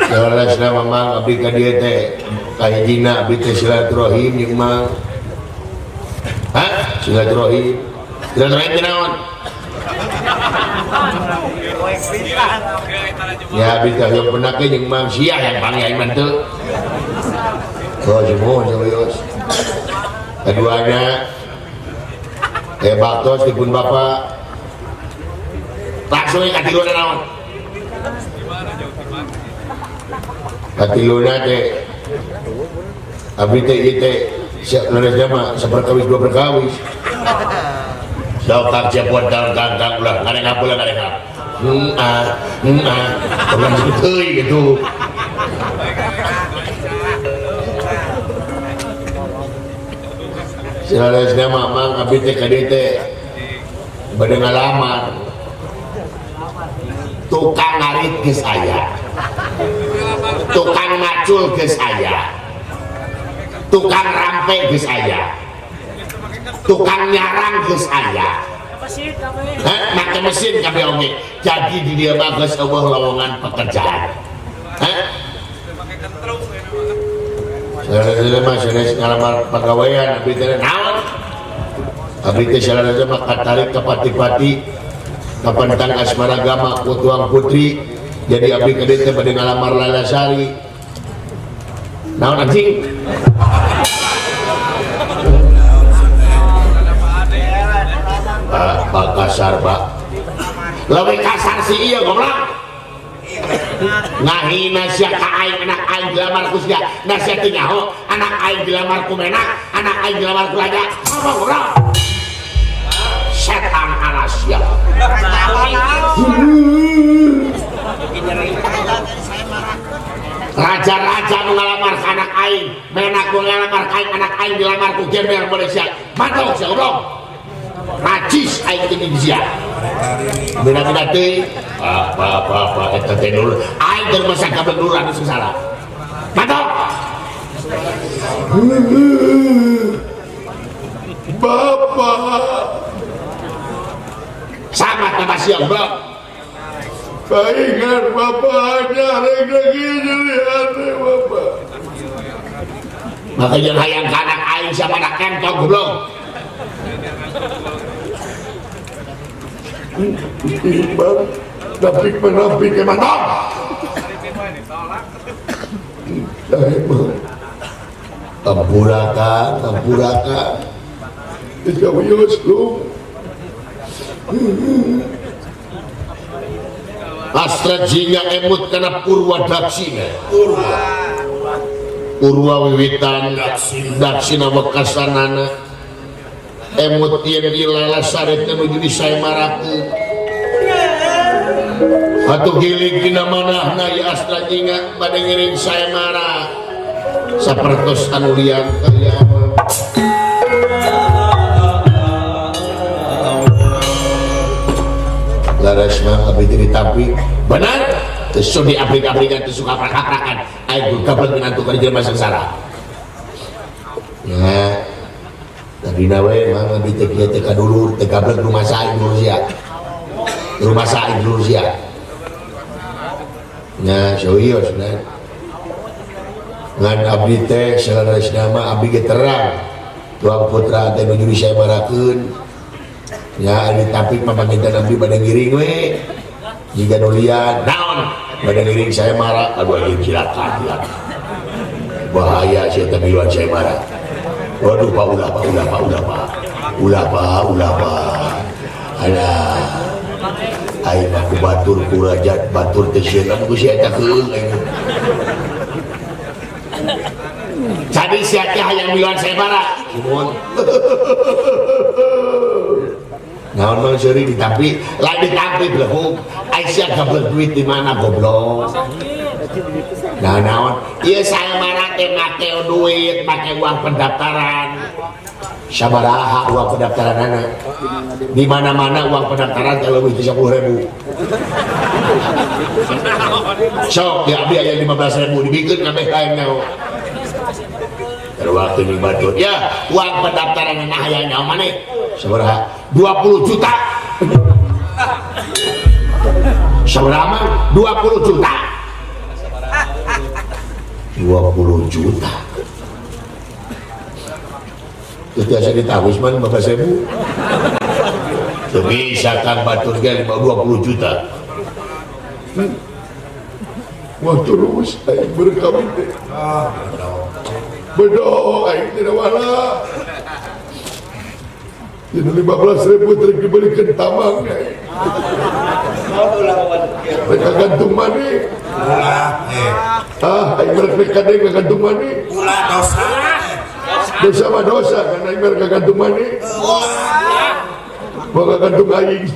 jelas nama mang abdi ka dieu teh kahijina abdi teh silaturahim jeung mang silaturahim teh naon ya abdi teh yang pernah ke jeung mang sia yang panggil aing teu oh semua serius keduanya baktos dipun bapak langsung katiluna naon katiluna teh abdi teh ieu teh leresna mah saperkawis dua berkawis sok kang cepot kang ulah ngareng apa ngareng apa teman teuy gitu seharusnya mamang abdi teh ka dieu teh bade ngalamar tukang ngarit geus aya tukang macul geus aya tukang rampe geus aya tukang nyarang geus aya make mesin kabeh oge jadi di dieu mah geus eueuh lowongan pekerjaan seharusnya mah sanes ngalamar pagawean abdi teh naon abdi teh salarasna mah katarik ka pati-pati kapantang asmara gama ku tuang putri jadi abdi ka dieu teh bade ngalamar Lalasari naon anjing Pak kasar Pak leuwih kasar si ieu goblok ngahina sia ka aing anak aing dilamar ku sia na sia teh nyaho anak aing dilamar ku menak anak aing dilamar ku laja apa urang setan alas sia raja-raja nu ngalamar ka anak aing menak ku ngalamar ka anak aing dilamar ku gembel boleh sia mantok sia urang najis aing teh di sia bina-bina teh apa eta teh nur aing teh masa kabeh nur anu salah mantap bapak sama nama siang bang baikkan bapaknya rek lagi jelihan bapak makanya hayang ka anak aing siapa anak kentong goblok timbang tapi ke mantap tampuraka ikaw yos lu Astra jingga emut kana purwa daksina purwa wiwitan daksina wekasanana emut yang Lalasari menuju di Saimarakeun atuh giling dina manahna ya Astra jingga bade ngiring Saimara sapertos anu liang kaya laras mah abdi ditampi benar teu di aplik-aplikan teu suka aprak-aprakan aing gablek ngantuk ka jelema sengsara ya tadi nawe mah abdi teh kieu teh kadulur teh gablek rumah saing dulu sia nya serius nah ngan abdi teh salarasna mah abdi ge terang tuang putra teh nuju di Saimarakeun ya ari tapik pamanginten abdi bade ngiring we jiga nulian naon Pada liring saya marah, aduh anjing silakan ya. Bahaya saya tamiluan saya marah. Waduh pak, ulah pak. Alah, ayo aku batur kurajat, batur tersialan, aku siapa keung ayo. Jadi siapa yang miluan saya marah? Cumon. Naon sering tapi lagi tapi belum Aisyah gak duit di mana goblok. Nah naon iya saya marah make duit pakai uang pendaftaran sabaraha uang pendaftaran anak di mana-mana uang pendaftaran kalau lebih 30.000 sok ya biaya 15.000 dibikin kabeh kain nyawa waktu ini batur ya uang pendaftaran anak hayang nyawa mana seberapa 20 juta seberapa 20 juta 20 juta itu biasa ditawis man 15.000 bisa kan batur gak 20 juta wah terus saya berkawin bedoh ayo tidak wala jadi 15.000 terik dibelikan tamang mereka gantung mani ayo mereka gantung mani dosa mah dosa karena mereka gantung mani mau gantung aing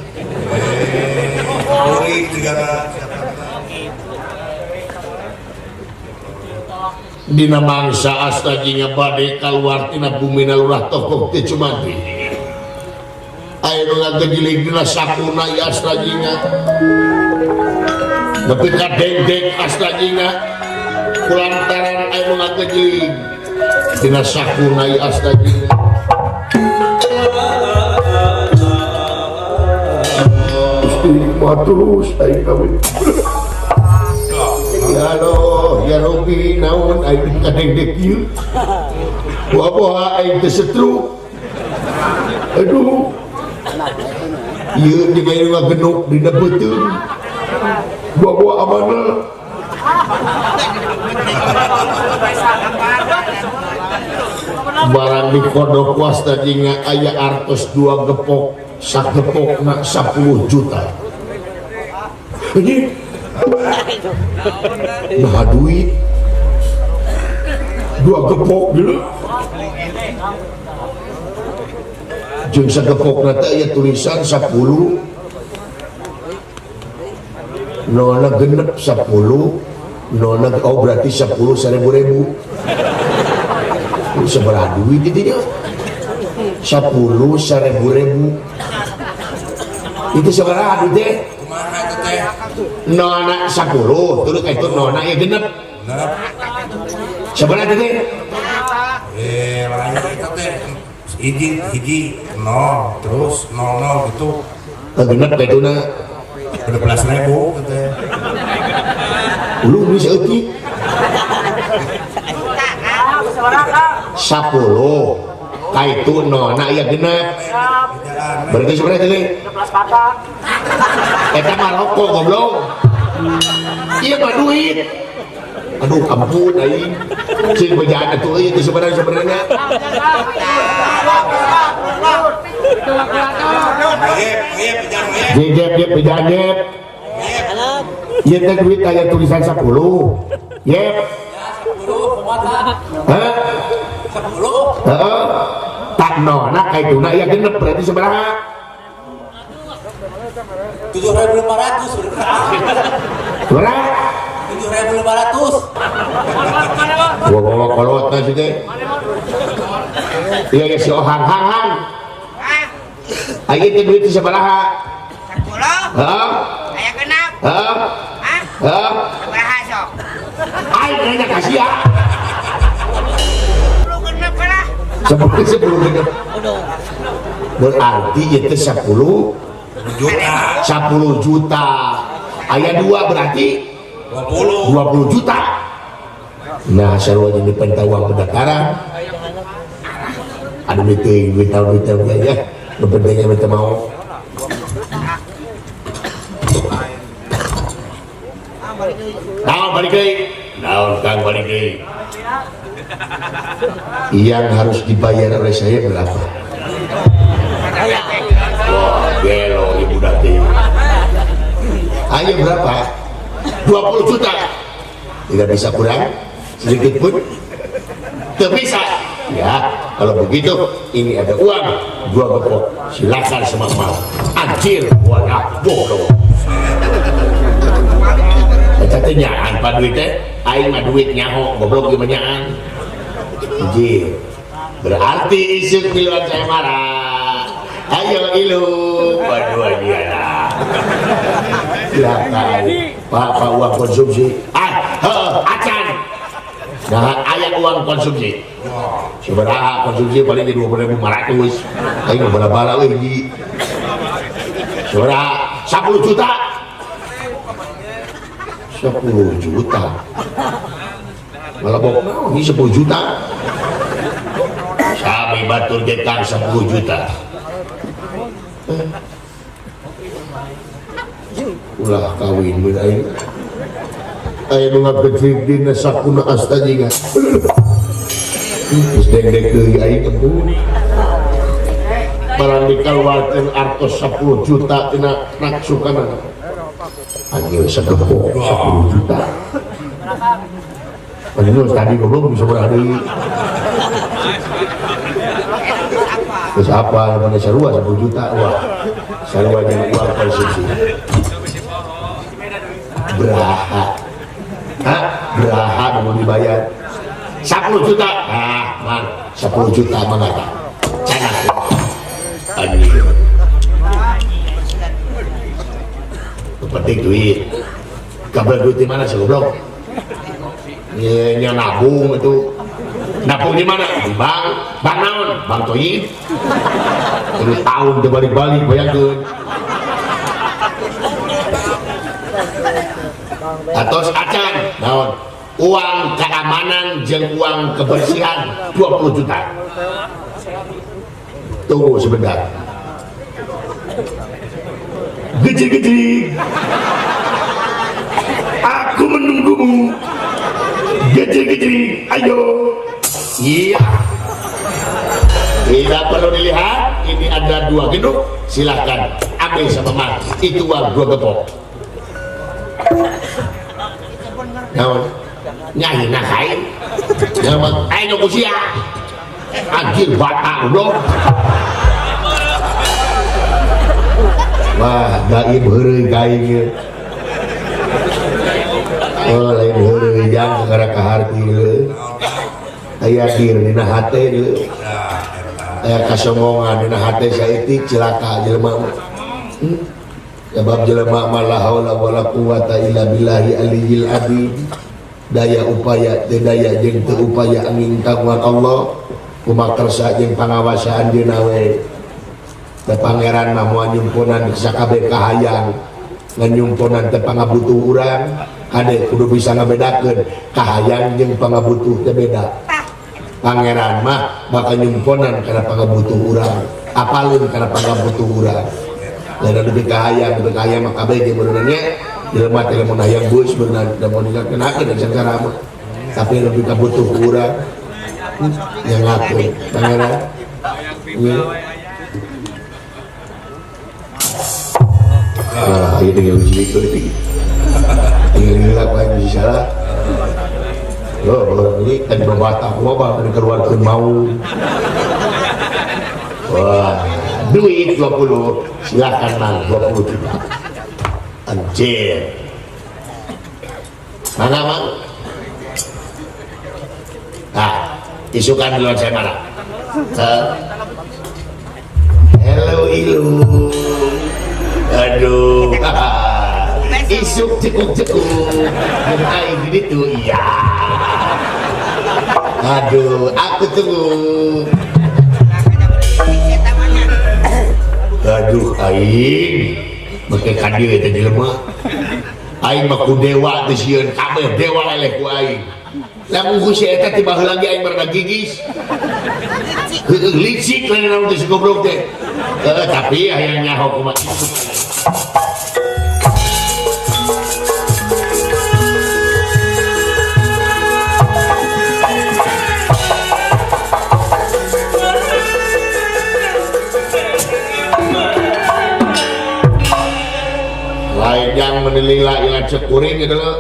dina mangsa astajinya badai kaluar tina bumi nalurah tokoh teh cumantri ayo ngagejiling dina sakuna ya astajinya tapi kadeng-deng astajinya kulantaran ayo ngagejiling dina sakuna ya astajinya terus ayo kawin ya Allah ya Rabbi naon ayo kadeng-deng kieu buah-buah ayo tersetruk aduh iya di gaya genuk di dapetin buah-buah amanah barang di kodok was tadinya ayah artos 2 gepok sak gepok nak 10 juta ini nah duit 2 gepok dulu jeung sagepok nata aya tulisan 10 nona genep 10 nona oh berarti 10 1.000 seberapa duit itu 10 1.000 itu seberapa duit teh nona 10 terus itu nona ya genep seberapa teh makanya itu teh hiji nol terus nol gitu genep kayak itu na 12.000 lu bisa uti 10 kayak itu nona ya genep berarti sebenarnya tadi 12 patang kita Maroko goblok iya mah duit aduh ampun aing sing bejana tuh itu sebenarnya jep bejanep iya teh duit kayak tulisan 10 yep hah 10 tak nona kayak itu nak ya genep berarti seberapa 7.500 berapa 7.500 gua bawa kolot nasi teh iya si ohang ayo itu duit seberapa 10 aya genap sabaraha sok ayo nanya kasih ya 10 genap lah sebelum genap berarti itu 10 juta ayat 2 berarti 20 juta nah sarua jadi pentawang pendaftaran ada duit tahun ya pentingnya minta mau Naon balik deui? Naon Kang balik deui? Yang harus dibayar oleh saya berapa? Wah, gelo ibu dati. Ayo berapa? 20 juta. Tidak bisa kurang sedikit pun. Tidak bisa. Ya, kalau begitu ini ada uang 2 gepok. Silakan semak-mak. Anjir, wadah bodoh. Tete nyaan pak duit teh, aing mah duit nyaho, goblok gimana nyaan. Anjir. Berarti isuk miluan saya marah. Ayo ilu, berdua dia lah. Silakan, Pak uang konsumsi. Acan. Nah, ayat uang konsumsi. Seberapa konsumsi paling di 20.500. Ayo bala-bala lagi. Seberapa 10 juta. 10 juta. Malah bok, ini 10 juta. Sabi batur dekang 10 juta. Ulah kawin benain. Ayo mengabdi dina sakuna astajingan. Terus dendek deui aing kebun. Barang dikeluarkeun artos 10 juta tina naksukana. Anjir segepok 10 juta. Padahal tadi goblok bisa berada di. Terus apa namanya sarua 10 juta wah. Sarua jeung uang konsumsi. Beraha. Hah? Beraha mau dibayar 10 juta. Ah, man, 10 juta mangata. Canak. Anjir. Penting duit. Kabar duit di mana sih goblok? Nya nabung itu. Nabung di mana? Di bank. Bank naon? Bank Toyib. Jadi tahun dibalik-balik bayangkeun. Atos acan naon? Uang keamanan jeung uang kebersihan 20 juta. Tunggu sebentar. Gede-gede, aku menunggumu. Gede-gede, ayo. Iya. Tidak perlu dilihat. Ini ada 2 genduk. Silahkan ambil sama Mak. Itu uang 2 gepok. Naon? Nyahi nakain. Naon? Ayo kusia. Anjir batak bro. Wah, gaib heureuy gaibnya. Oh, lain heureuy jang segara kaharti deuleu. Aya dir dina hate deuleu. Aya kasomongan dina hate saeutik cilaka jelema. Sebab jelema mah la haula wala quwata illa billahi aliyil azim. Daya upaya teu daya jeung teu upaya angin kagungan Allah. Kumakersa jeung pangawasaan dina we. Teh pangeran mah moal nyumpunan sakabeh kahayang nganyumpunan teh pangabutuh urang kade kudu bisa ngabedakeun kahayang jeung pangabutuh teh beda. Pangeran mah bakal nyumpunan kana pangabutuh urang apaleun kana pangabutuh urang lain lebih kahayang mah kabeh ge beunanya jelema teh lamun hayang beus beunang da mun dilakenakeun da sangkara mah tapi lebih kabutuh urang yang ngaku pangeran ayo dengan uji itu dengan apa yang bisa salah loh ini kan berbatang apa dikeluarkan mau wah duit 20 silakan mang 20 juta anjir mana mang isukan duluan saya mana hello ilu aduh isuk cekuk-cekuk kayak gitu iya aduh aku tunggu aduh aing make kadir eta jelema aing mah ku dewa teh sieun kabeh dewa eleh ku aing lamun ku si eta tiba heula ge aing bareng gigis licik lain naon teh si goblok teh tapi aya nyaho kumaha Aing menilila ilat cekuring gitu loh.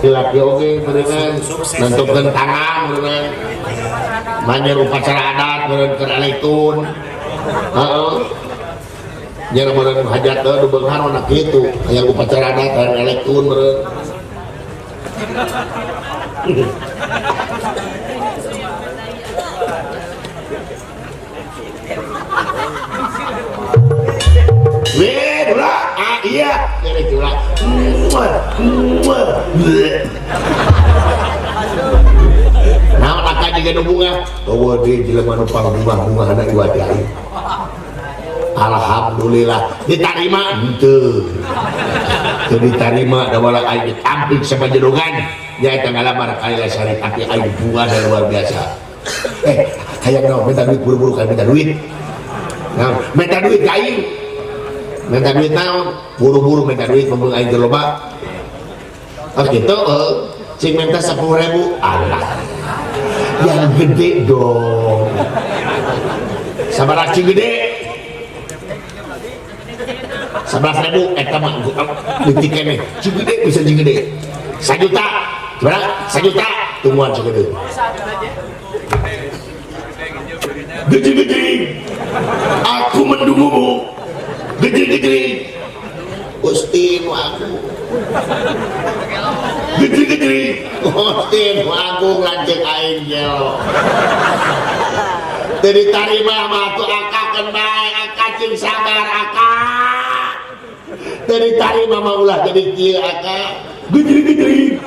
Ilat oke berenang nentukan tangan berenang banyak upacara adat berenang ke elektun jangan berenang hajat tuh benghar anak gitu kayak upacara adat dan elektun berenang weh dula iya ini dula nah maka juga bunga bahwa dia jelema numpang bunga anak iwadiai alhamdulillah diterima itu diterima dawala aing tampil sama jedongan ya itu ngalamar kali sari tapi aing bunga dan luar biasa kayak no minta duit buru-buru kan minta duit nah minta duit aing minta duit naon buru-buru minta duit membeli aing loba oh gitu cing minta 10.000 Allah yang gede dong sabar cing gede 11.000 eta mah detik kene cing gede bisa cing gede 1 juta berapa 1 juta tungguan cing gede gede aku mendungumu gede Gusti aku gede Gusti aku lanjut aing jelo dari tarima matu akak kenbae akak cing sabar akak dari tarima mah ulah jadi kieu akak gede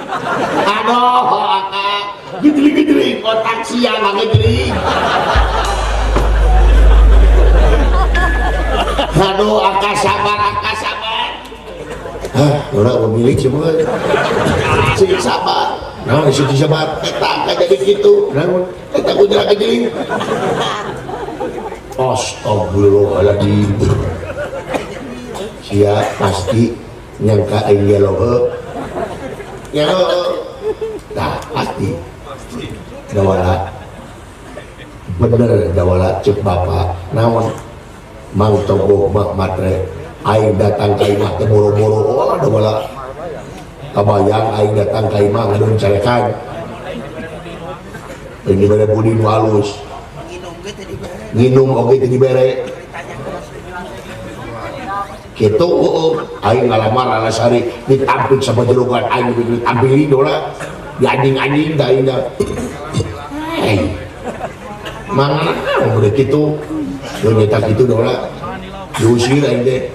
aduh akak gede otak siang gede aduh akak sabar orang pemilik semua sih sabar nah isi sabar kita akan jadi gitu nah kita kujalan kejeling astagfirullahaladzim sia pasti nyangka aing gelo nah pasti dawala bener dawala cek bapak naon mang togo mak matre aing datang ka imah teh boro-boro ada bala kabayang aing datang ka imah ngadon carekan ini bere budi nu halus nginum oge teh dibere kitu aing ngalamar alasari ditampik sama jerogan aing ditampili dola di anjing-anjing da aing da mana udah kitu yo nyeta kitu dola diusir aing teh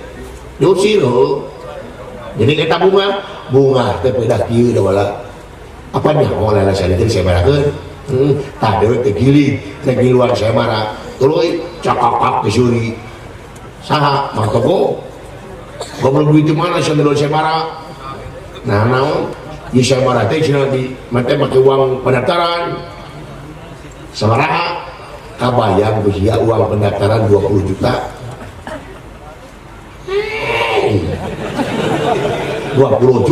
diusir jadi kita bunga teh pedah kieu da wala apa nya oleh saya teh saya marakeun tah dewe teh giling teh giluan saya marah tuluy cakak disuri saha mah togo goblok duit di mana saya dulu saya marah nah naon ieu saya marah teh cenah di mate make uang pendaftaran sabaraha kabayang sia uang pendaftaran 20 juta 20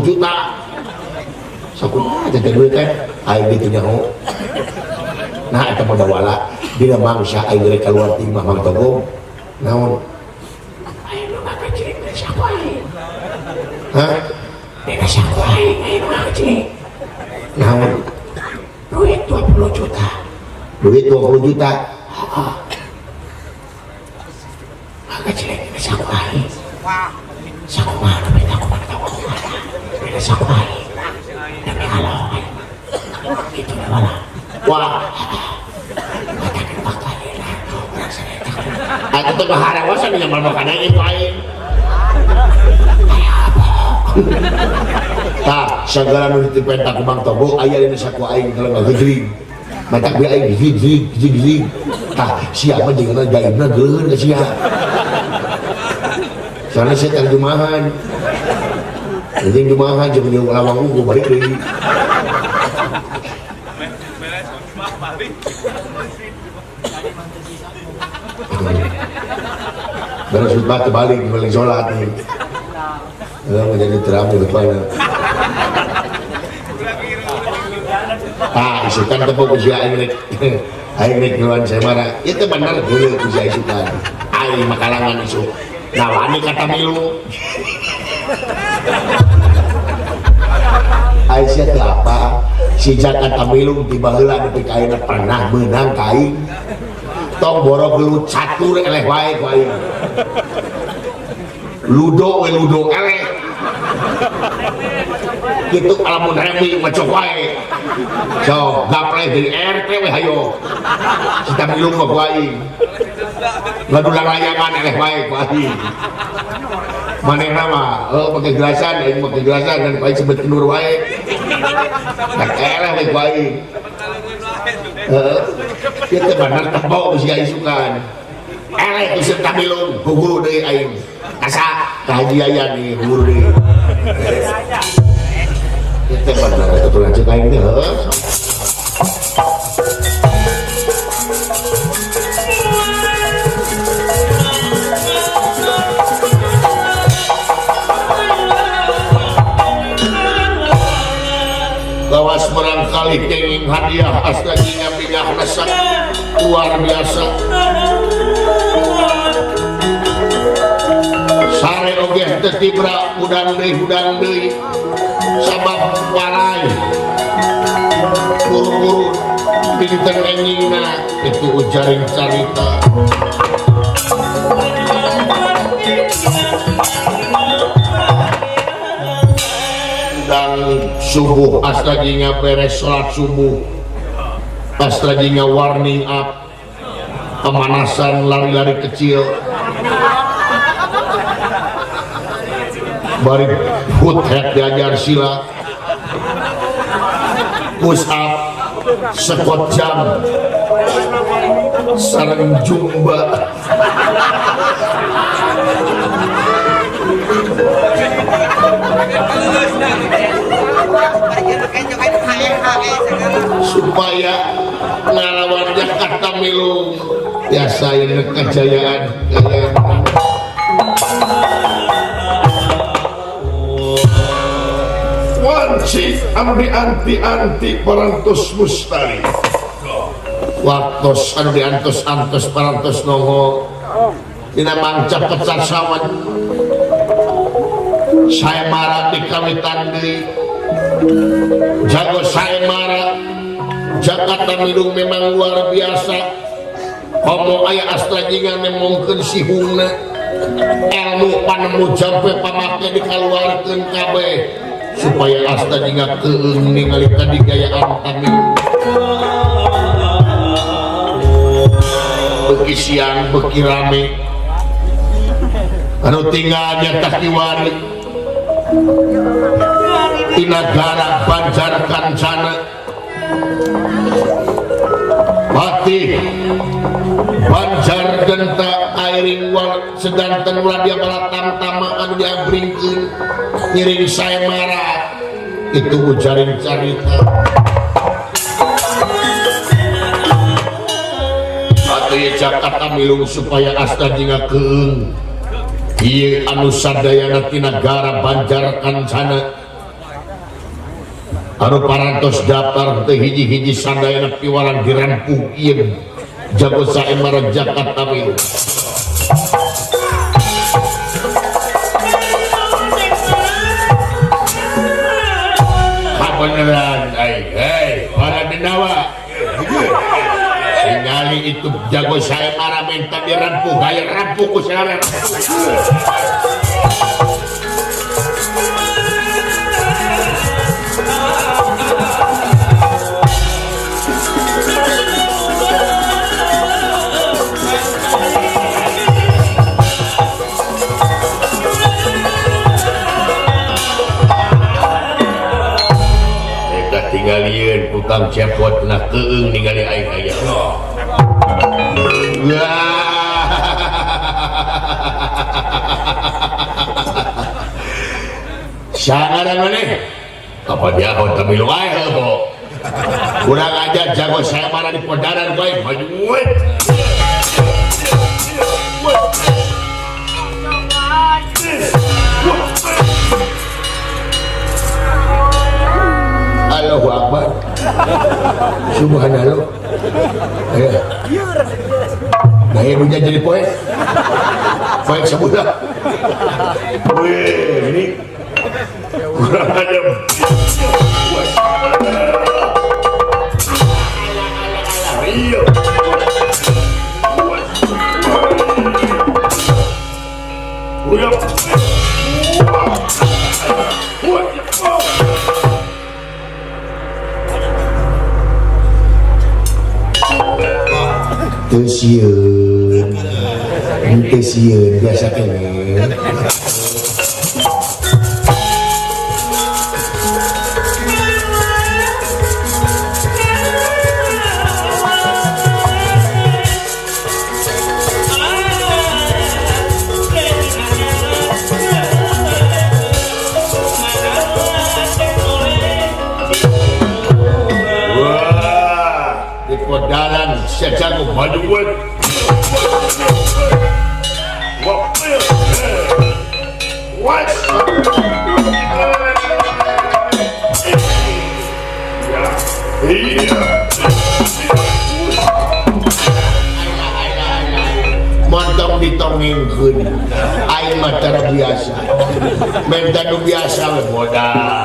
juta sakumaha teh duit teh aing ditu nyaho nah eta mah dawala dina mangsa aing rek kaluar ti imah Mang Togo naon aing mah kaciri saku aing beda saku aing mah kaciri naon duit 20 juta kaciri saku aing saku mah saku aing demi Allah itu dawala wah katakan fakta orang saya aku tuh keharawasan yang makanan itu aing tah segala nu dipenta ku Mang Togo aya dina saku aing kalau nggak gejling matak bi aing gejling tah siapa jeung gaibna geuleun ka sia soalnya saya terjemahan jadi jemaah jeung jeung lawang ungu balik deui beres khutbah balik sholat nih menjadi terang di depannya isukan tepuk usia aing rek keluar saya marah itu benar dulu usia isukan aing makalangan isu Nah, wani kata milu. Aisyah itu apa? Si kata milu di baheula di kaina pernah menang kain. Tong borok gelut catur eleh wae ku aing. Ludo we ludo eleh. Kitu alamun remi macok wae. So, gaple di RT we hayo. Kita milu mah ku aing. Ngadulang layangan eleh wae ku aing. Manehna mah pakai gelasan, aing pakai gelasan dan ku aing sebut kenur wae. Tak eleh we ku aing. Kita benar tebau si isukan. Eleh ku serta milung guguru deui aing. Asa kahajiayan nih guguru deui. Kita benar itu lanjut aing teh. Lawas merangkali kenging hadiah astaginya pindah nasak luar biasa. Sare oge teu tibra udang deui sabab walai buru-buru pinten engingna itu ujaring carita. Dan subuh astaginya beres sholat subuh, astaginya warning up, pemanasan lari-lari kecil, bari foot head diajar sila, push up, squat jam, sareng jumba. Supaya ngalawannya kata milung biasa ini kejayaan wanci ambi anti parantos mustari waktos anu diantos parantos nongo dina mangcap pecat sawan saya marah di kawitan deui jago saya marah Jakarta Midung memang luar biasa. Komo aya astrajingan nemongkeun sihungna ilmu panemu jampe pamake dikaluarkeun kabeh supaya astrajingan keung ningali kadigayaan kami. Beuki siang beuki rame anu tinggal nyatak kiwari di negara Banjar Kancana Patih Banjar genta airing wal sedanten ulah dia balatam tama anu diabringkeun ngiring sae marah itu ujaring carita atuh ye Jakarta milung supaya astajinga keung ieu anu sadayana ti negara Banjar Kancana anu parantos daftar teh hiji-hiji sadayana piwaran dirampuh ieu jago sae marah Jakarta milung. Beneran, para denawa ningali itu jago saya marah minta dirampuh gaya rampuh ku saya tinggalian tukang cepot nak keung ningali aing aya. Sangaran maneh? Apa dia hon tamilung ae heuh. Kurang ajar jago saya marah di podaran bae maju we. Allahu Akbar. Subhanallah. Akhirnya jadi poek sebulan. Wih, ini kurang ada. Iya. Tesieun biasa kene. Wah, di kodalan saya jago maju buat. What? Montong ditongengkeun aing mah tara biasa menta nu biasa we modal.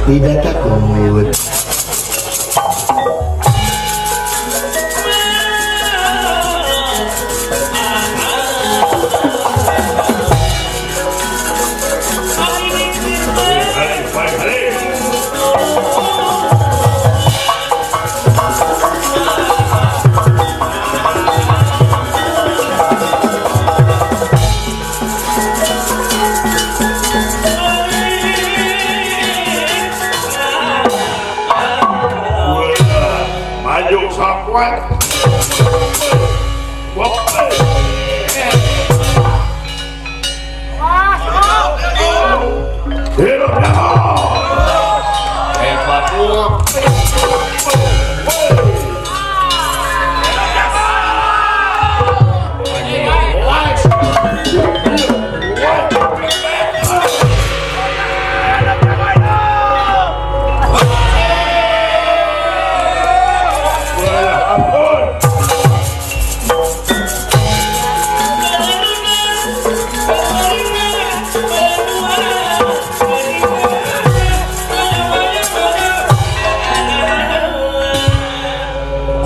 Tidak takut.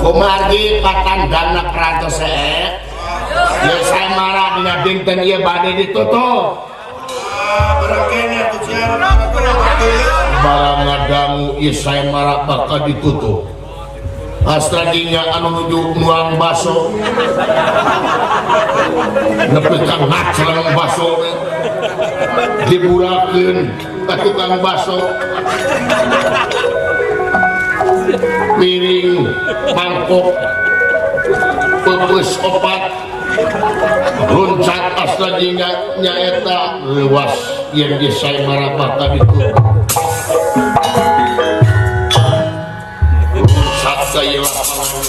Kumargi patandana keratos ya saya marah dengan dinten iya badai ditutup barang ngadamu iya saya marah bakal ditutup astradinya anu nuju nuang baso nepekan ngaclang baso diburakeun ka tukang baso piring mangkok pepes opat loncat astradinya nyaeta lewas yang disay marabah tadi itu loncat saya lapangan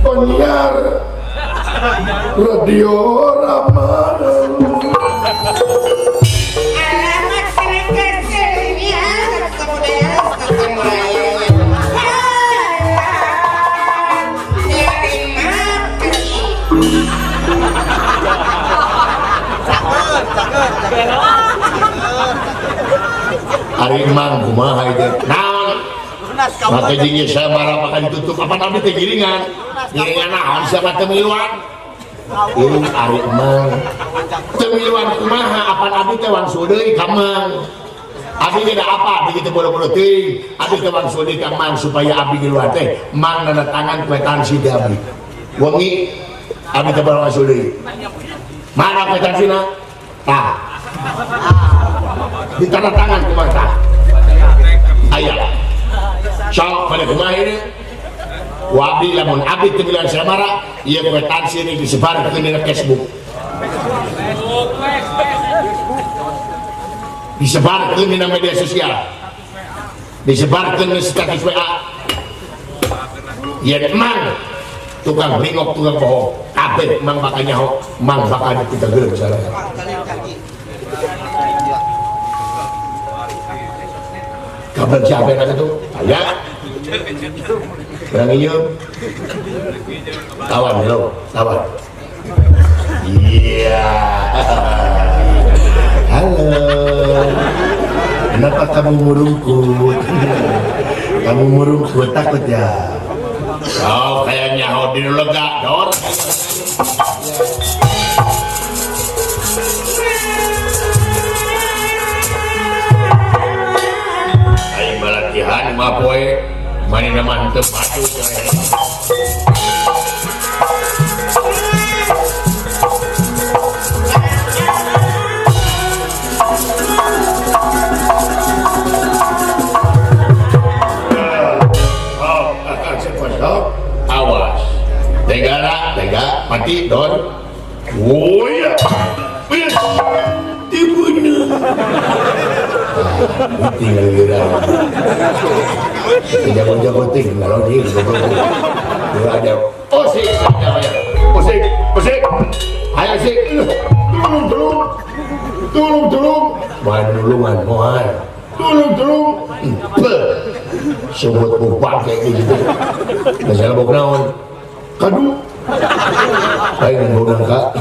penyiar radio Ramadan. Alamat kerja ya, kebudayaan Ari Mang kumaha itu? Naon? Maka jingnya saya marah makan ditutup apa nabi teh giringan naon siapa temiluan ini Ari Mang temiluan kumaha apa nabi teh wangsul deui ka Mang abi tidak apa abi kita bolo-bolo teuing abi teh wangsul deui ka Mang supaya abi giluan teh Mang nanda tangan kwetansi di abi wengi abi teh bolo wangsul deui mana kwetansina tah di tanda tangan kumaha tah aya sok pada kumaha ini wabi lamun abdi tembilan samara iya kwetansi ini disebar ke Facebook disebarkan di media sosial, disebarkan di status WA. Ya emang tukang bringok, tukang bohong, kabeh emang bakal nyaho, emang bakal kita gelap salah. Kabar siapa yang itu? Saya. Berang inyum. Kawan lo, kawan. Iya. Halo. Kenapa kamu murungkut? Kamu murungkut takut ya? Oh, kayaknya Hodi lega, Dor. Ayo malatihan mah poe, mani na mantep atuh coy. Awas, tega, mati, Don. Oh ya, wis, tibunya. Tinggal gerak. Jago-jago tinggal dia, dia ada. Osik, osik. Ayo sik, tolong. Manulungan mohon. Tolong. Sebut bupang kayak gitu. Masalah bau naon. Kadu. Baik bau nangka.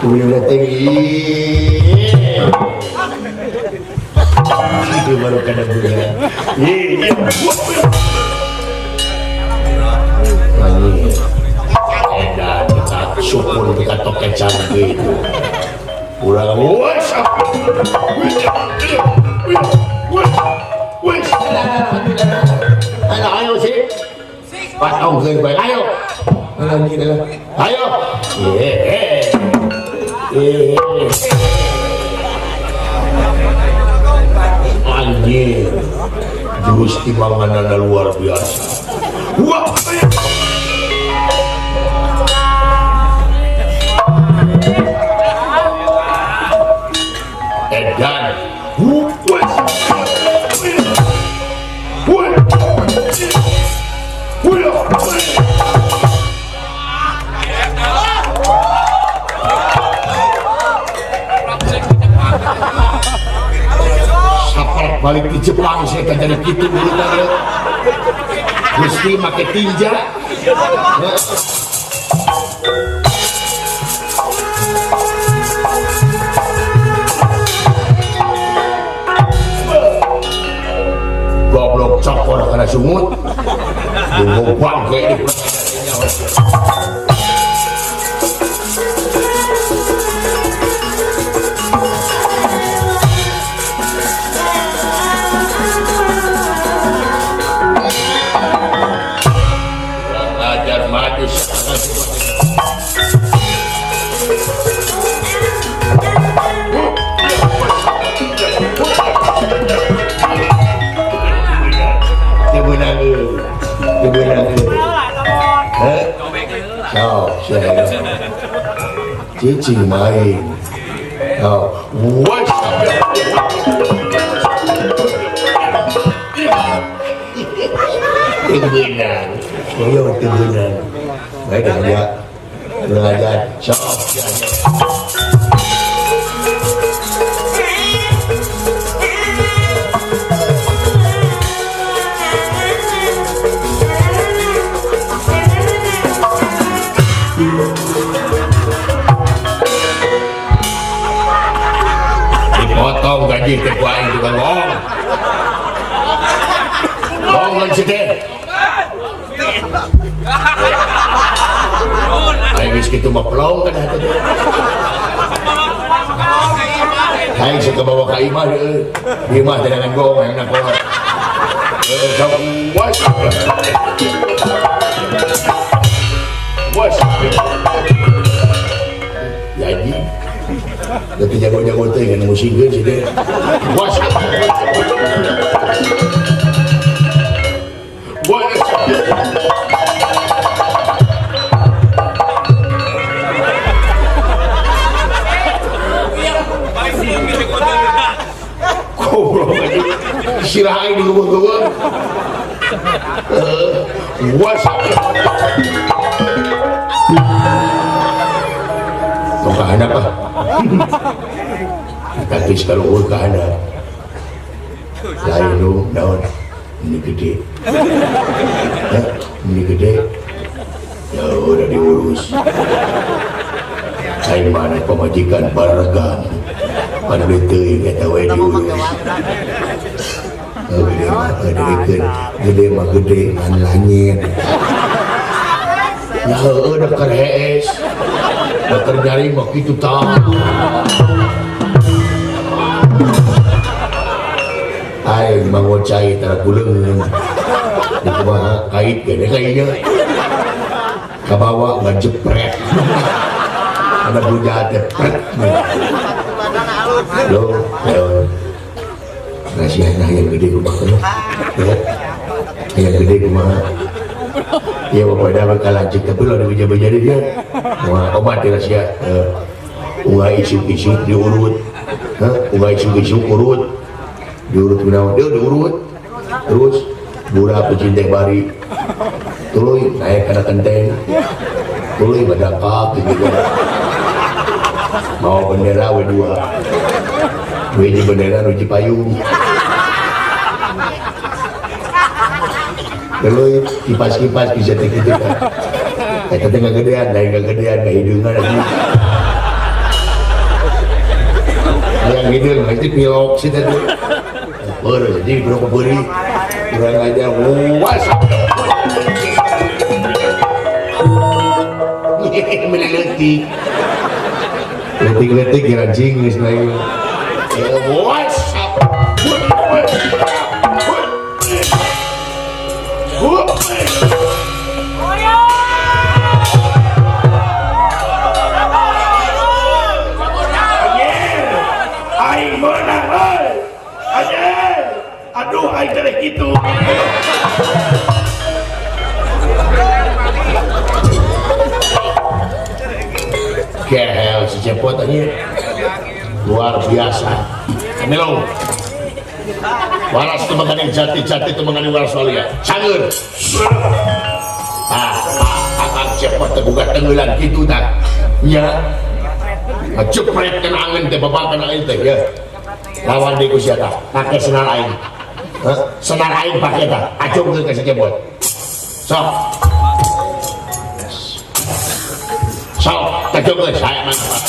Kemudian tinggi. Itu baru kena bunga. Iya. Edan kita syukur kita token canggih. Kurang luas. Ayo sih, patong ke baik. Ayo, anjir, jurus timbangan luar biasa. Wah, edan. Balik di Jepang saya kan jadi gitu dulu tadi. Mesti pakai tinja. Goblok cokor karena sumut. Dulu bangke di Cici main. What? Timbunan. Yo timbunan. Baik aja. Belajar. Sok. Potong gaji terkuat itu kan bohong kan situ. Ayo bis kita mau pelong kan hati tu. Ayo saya bawa ke imah dia. Imah dengan bohong yang nak bohong. Was. Jadi. Tapi jago-jago tu kan musik ke sini. Was. Vai ser What's up? Kahana pa. Tapi kalau kahana, lain lu daun ini gede, ini gede, ya udah diurus. Saya mana pemajikan baragam, pada betul kata wae diurus. Gede mah gede kan langit. Ya udah keres. Dokter nyari mah gitu tahu. Ay, mangocai tara kuleun. Di kumaha kait gede kayaknya. Kabawa ngajepret. Ada bujat pret. Lo, nasihatnya yang gede kumaha. Yang gede kumaha. Ya bapak dah bakal lanjut tapi lo ada beja-beja dia obat dia rahasia unga isuk-isuk diurut unga isuk-isuk urut diurut gunawan dia diurut terus budak pecinta bari tuluy naik kana kenteng tuluy badakap gitu mau bendera we dua we bendera uji payung kalau kipas-kipas bisa gitu kan. Kita tengah gedean, gak hidungan lagi. Yang hidung itu pilok sih tadi. Jadi berapa beri kurang aja was. Meleletik. Letik-letik anjing geus naik. Was. Aing menang, aduh, aing terek gitu. Kehel si cepot aja luar biasa. Melo. Waras itu mengenai jati-jati itu mengenai waras walia. Sangur. Akang cepot terbuka tenggelam gitu tak. Ya. Cepret kena angin teh bapak kena angin teh ya. Lawan di kusiata pakai senar aing. Senar aing pakai tak. Acung ke si cepot. Sok. Sok, acung ke saya mantap.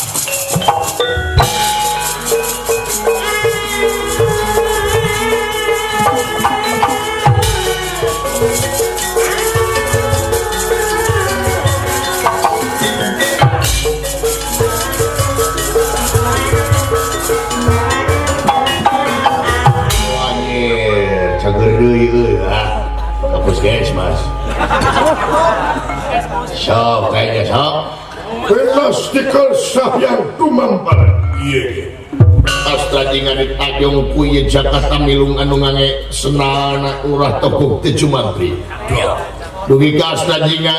Puskesmas. Sok kayaknya sok. Elastikal sayang tumampar. Iya. Astra jingan ditajong kuye Jakarta milung anu ngange senana urah tokok tejumantri. Dugi ka astra jingan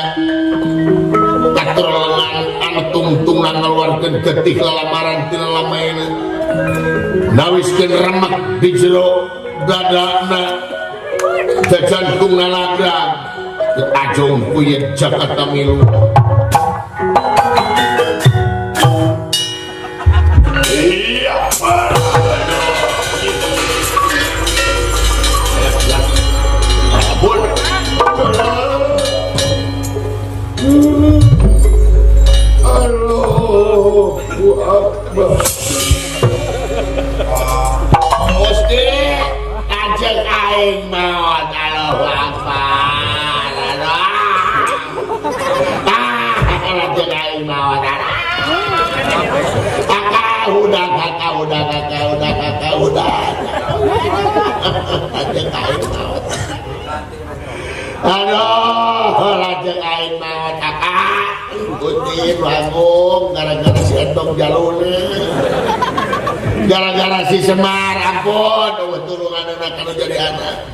katur lengan anu tungtung ngeluarkeun getih lamaran tina lamaina. Nawiskeun remek di jero dadana. Jantung nalagrag ajong kuye Jakarta milu. Iya, Bun. Allahu Akbar. Gusti ajeng aing maot Allahu Akbar. Ajeng aing maot. Udah. Ajeng aing maot. Aduh, lajeng aing maot kakak. Kutin bangun gara-gara si Entong jalune. Gara-gara si Semar ampun turungan anak anu jadi anak.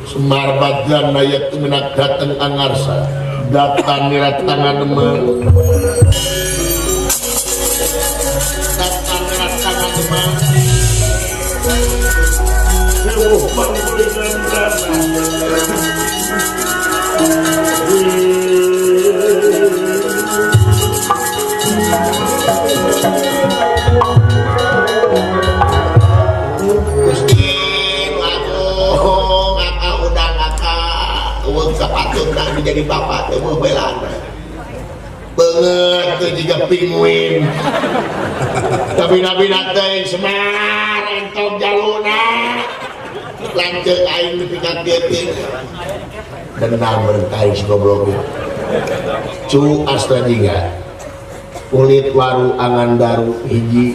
Semar badlan nayat menak dateng angarsa. Datang nirat tangan demen. Datang nirat tangan demen. Gusti waduh ngakak udah ngakak uang sepatut nak menjadi bapak temu belana banget tuh juga pinguin tapi nabi nateng semar entok jaluna lanjut aing dipikat geting dendam berkai si goblok cu asta juga kulit waru angan daru hiji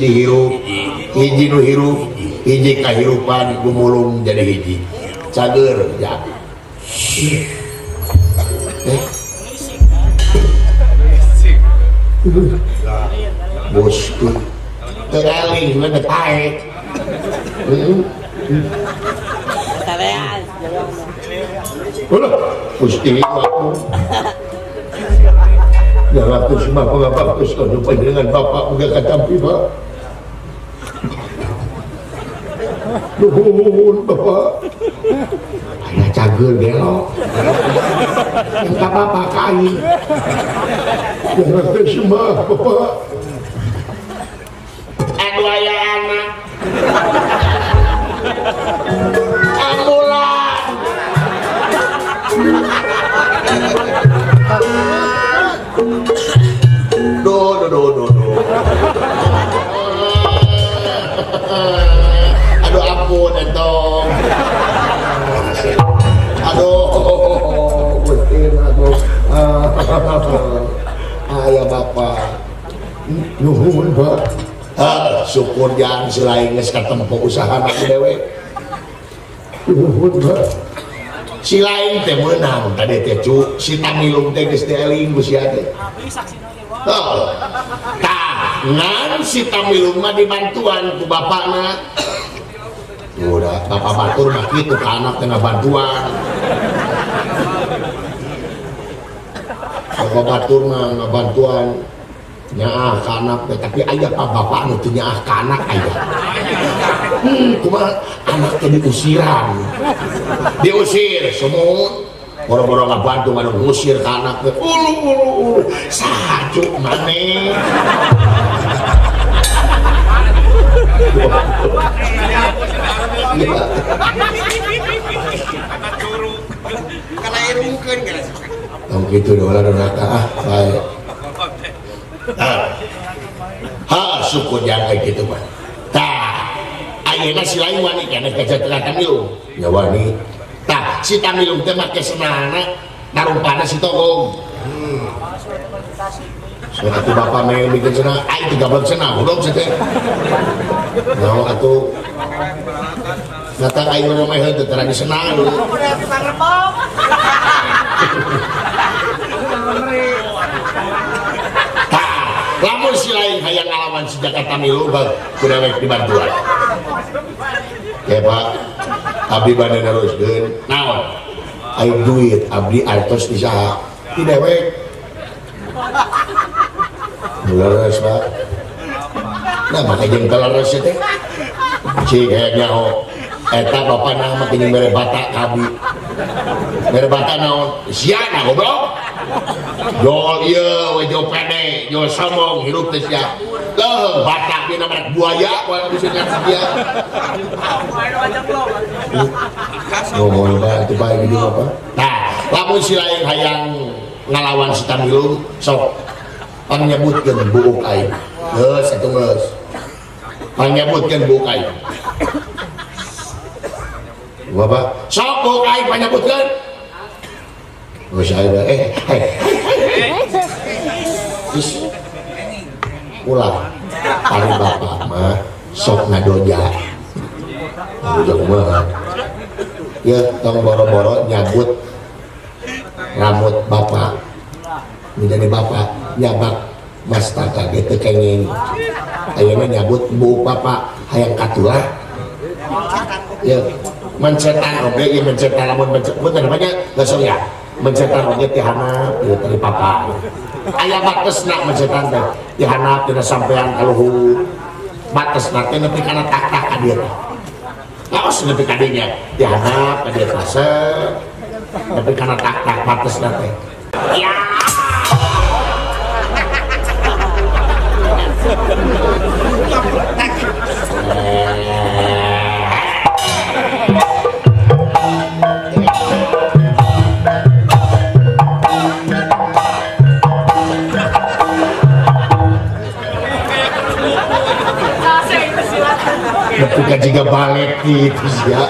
hirup hiji nu hirup hiji kahirupan gumulung jadi hiji cager ya bosku tereling mana taek ulah Gusti aku ya waktu semua pengapa Gusti dengan bapak udah katampi Pak nuhun bapak ayah cager gelok minta bapak kain ya waktu semua bapak aduh ayah anak ambulan do aduh ampun entong aduh betul aduh ayah bapak nuhun Pak syukur jangan selain nges katempo usaha anak dewe nuhun Pak si lain teh menang tadi teh cu si tamilung teh geus dieling ku sia teh tangan si tamilung mah dibantuan ku bapakna udah bapak batur mah kitu ka anak teh bantuan bapak batur mah ngabantuan nyaah ka anak teh tapi aya pa bapak nu teu nyaah ka anak aya kumaha anak teh diusiran diusir semua boro-boro ngabantu nganu ngusir ka anak teh ulu sajuk maneh Kana irungkeun gara tong kitu doa doraka bae syukur jangan kayak gitu Pak ayeuna si lain wani kana kajatuh tamilung ya wani si tamilung teh make senana narumpana si togong soalnya tuh bapak main bikin senang aing 13 senang belum sih teh nyawa atuh datang aing rumah mah teu terang senang dulu lamun si lain hayang ngalaman si Jakarta Milu kudu wek dibantuan ya Pak abdi bade neruskeun naon aya duit abdi artos di saha ti dewek leres Pak nah make jeung leres teh cik nyaho eta bapak nama kini mere batak abdi mere batak naon siana goblok jol ieu we jol pede jol sombong hirup teh sia leuh batak dina merek buaya poe bisa ngasih dia ngomong bae teu bae gitu apa nah lamun si lain hayang ngalawan si tamilung sok panyebutkeun buuk aing geus atuh geus panyebutkeun buuk aing Bapak sok buuk aing panyebutkeun geus aya ulah ari bapak mah sok ngadoja kumaha ya tong boro-boro nyabut rambut bapak menjadi bapak nyabak mastaka gitu kenging ayeuna nyabut bu bapak hayang katulah ya mencetan oge ieu mencetan lamun mencetan namanya gasol ya mencetan oge ti hanap ieu tadi papa aya batesna mencetan teh ti hanap tina sampean kaluhur batesna teh nepi kana tak-tak ka dieu Laos lebih kadinya dihanap dia terasa tapi karena tak pates nanti ya ketika jika balik itu ya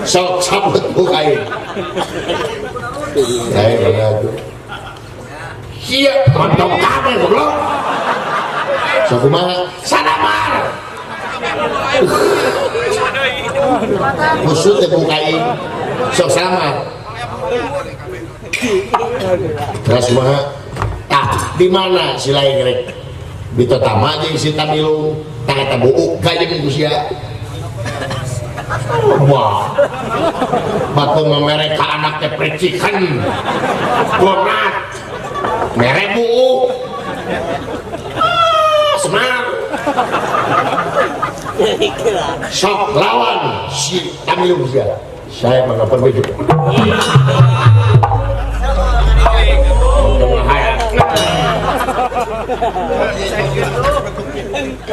sok sabut bukain saya begitu iya kontong kabel goblok sok kumaha sadamar musuh teh bukain sok sadamar terus kumaha di mana si lain rek bito tama jeung si Tamilung tangeta buuk gayeng usia wah batu memerek ka anak teh precikan bonat mere buuk semar sok lawan si Tamilung usia saya mengapa begitu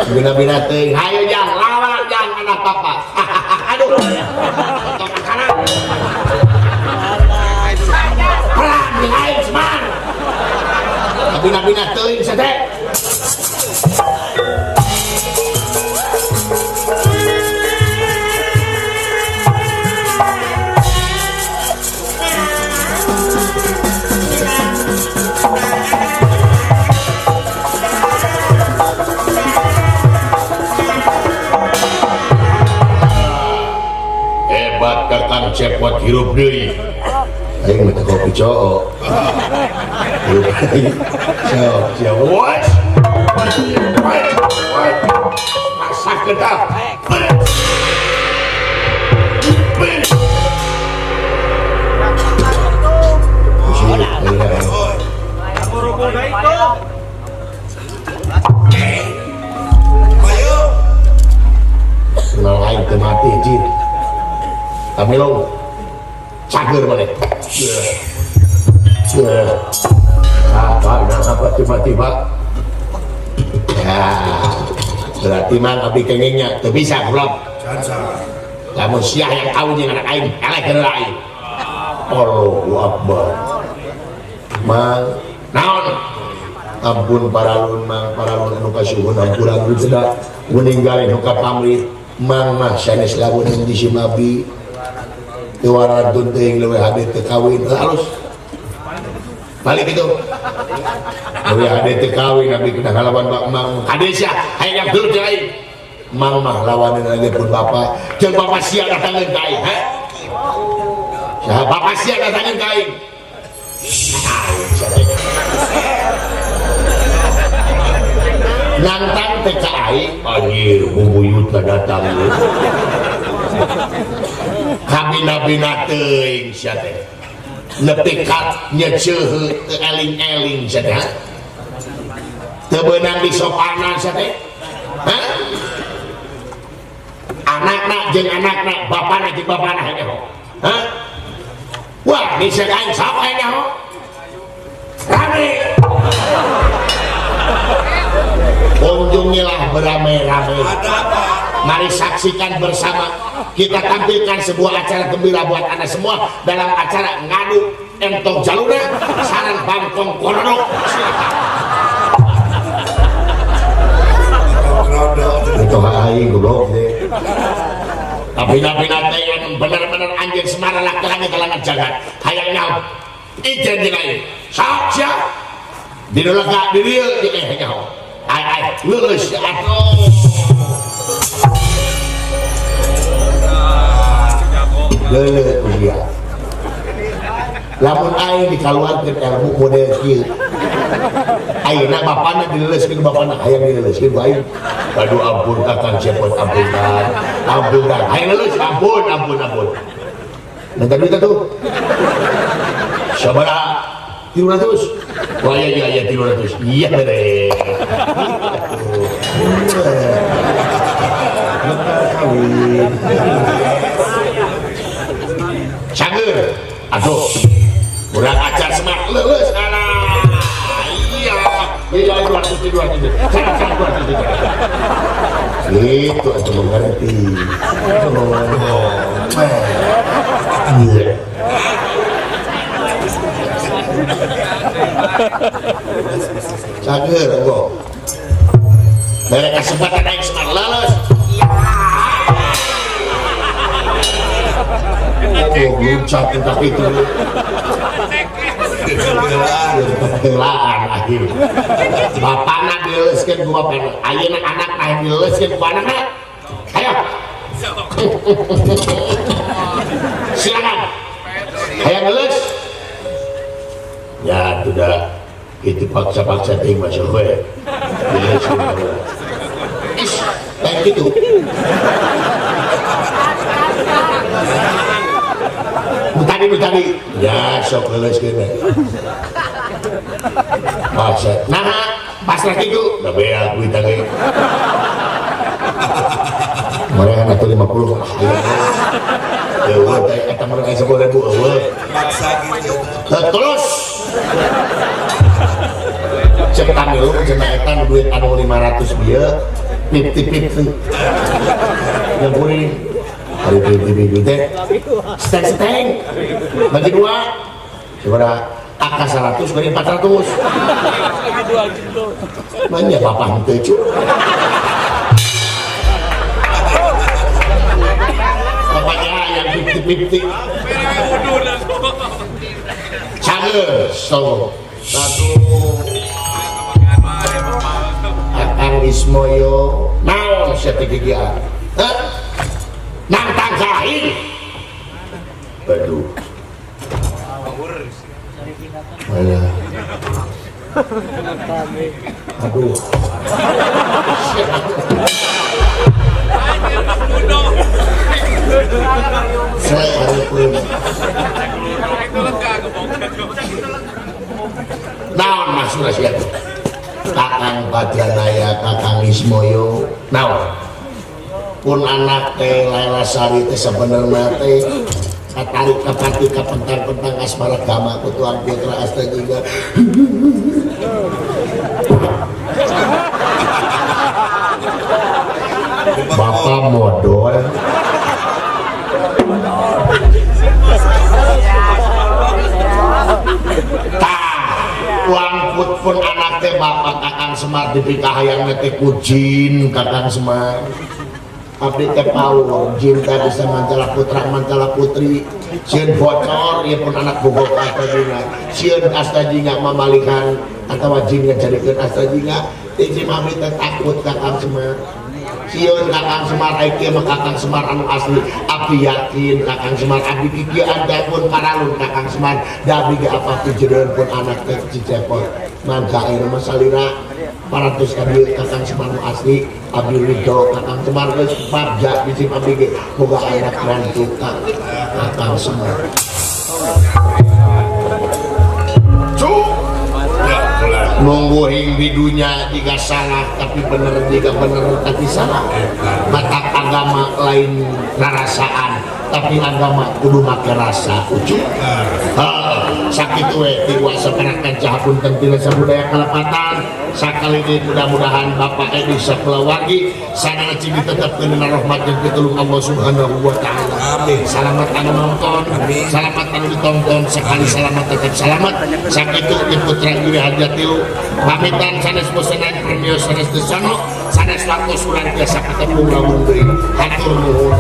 bina-bina teuing hayu jang lawan jang anak papa aduh tong kanan pelan di hayu semar bina-bina teuing sadek kakang cepot hirup deui aing mah kopi coo hirup deui siap what masa kedap kenal aing teu mati jin Tamilung cager balik apa tiba-tiba ya berarti mah abdi kengingnya tuh bisa belum kamu siah yang kau dengan anak aing elek kena aing Allahu Akbar mang naon ampun paralun mang paralun anu kasuhun ampuran dulu cedak meninggalin hukum pamrih mang mah sanes lamun di simabi kewaran tunting leweh hade tekawin halus balik itu leweh hade tekawin nabi kena ngalawan bak mang hade sia hayang yang dulu lain mang mah lawanin lagi pun bapak jeung bapak sia datangin ka aing ha bapak sia datangin ka aing nantang teh ka aing anjir bubuyutna datang kabina-bina teuing sia teh nepi ka nyeuheuh teu eling-eling sia teh teu beunang disopanan sia teh anakna jeung anakna bapana jeung bapana nya ho wah di aing sok nya ho rame kunjungilah beramai-ramai mari saksikan bersama kita tampilkan sebuah acara gembira buat anda semua dalam acara ngadu entong jaluna sarang bangkong korodok itu aing goblok deh tapi bina-bina teh yang bener-bener anjing semara laki-laki kalangan jagat hayang nyaho ijen jeung aing sok sia dina lega di dieu nyaho ai leuleus atuh lele dia lamun aing dikaluarkeun ilmu model kieu ayeuna bapana dileleskeun bapana hayang dileleskeun ku aing aduh ampun kakang cepot ampun hayang leuleuh ampun nanti duit atuh sabaraha 300 wah iya 300 iya bener kawin. Cager, aduh, kurang ajar semak lulus, alah, iya, dua titik, sana dua titik, itu aja mengerti, iya, cager, kok, dari kesempatan naik semak lulus. Oh, belum capek tapi itu ketelaan akhir bapak nak dileskan gua pengen ayo anak ayo dileskan gua anak ayo silakan ayo ngeles ya sudah itu paksa-paksa ting masuk gue dileskan kayak gitu Butani ya sok leles gini maksud nah pas lagi itu udah beak gue tadi mereka natu 50 ya udah kita mereka 10.000 maksa gitu terus cepetan dulu cepetan duit anu 500 dia 50 yang kuning hari ini teh seteng bagi dua coba angka 100 bagi 400 banyak bapak itu bapaknya yang 50 cager so satu Akang Ismoyo naon sertifikat nantang jahil aduh mana aduh saya harapun naon maksudnya siapa Kakang Badranaya Kakang Ismoyo naon pun anak teh Laila Sari teh sebenarnya teh katarik kapati kapentang-pentang asmara gama kutuan putra asta juga bapak modal uang pun anak teh bapak Kakang Semar dipikah yang teh kujin Kakang Semar abdi teh pau jin teh bisa mancala putra mancala putri sieun bocor ieu pun anak bogoh asta jinga sieun asta jinga mamalikan atawa jin ngajadikeun asta jinga teh abdi teh takut Kakang Semar sieun Kakang Semar aya mah Kakang Semar anu asli abdi yakin Kakang Semar abdi kieu anda pun paralun Kakang Semar da abdi ge apa tujuan pun anak teh cicepot mangga ayeuna mah salira paratus kali Kakang Semar asli abdi ridho Kakang Semar geus parja bisi abdi ge boga anak mantu Kakang Semar nunggu hing bidunya jika salah tapi bener jika bener tapi salah mata agama lain rarasaan tapi agama kudu make rasa ujuk sakit we tiwa seperakan cahapun tentina sabudaya kalapatan sakali ini mudah-mudahan Bapak Edi Saplawagi sana cini tetap kena rahmat yang pitulung Allah Subhanahu wa ta'ala amin selamat anu nonton selamat anu ditonton sekali selamat tetap selamat sakitu di putra Giri Hajatilu pamitan sanes bosenan premio sanes desano sanes waktu sulan biasa ketemu ngawung beri hatur nuhun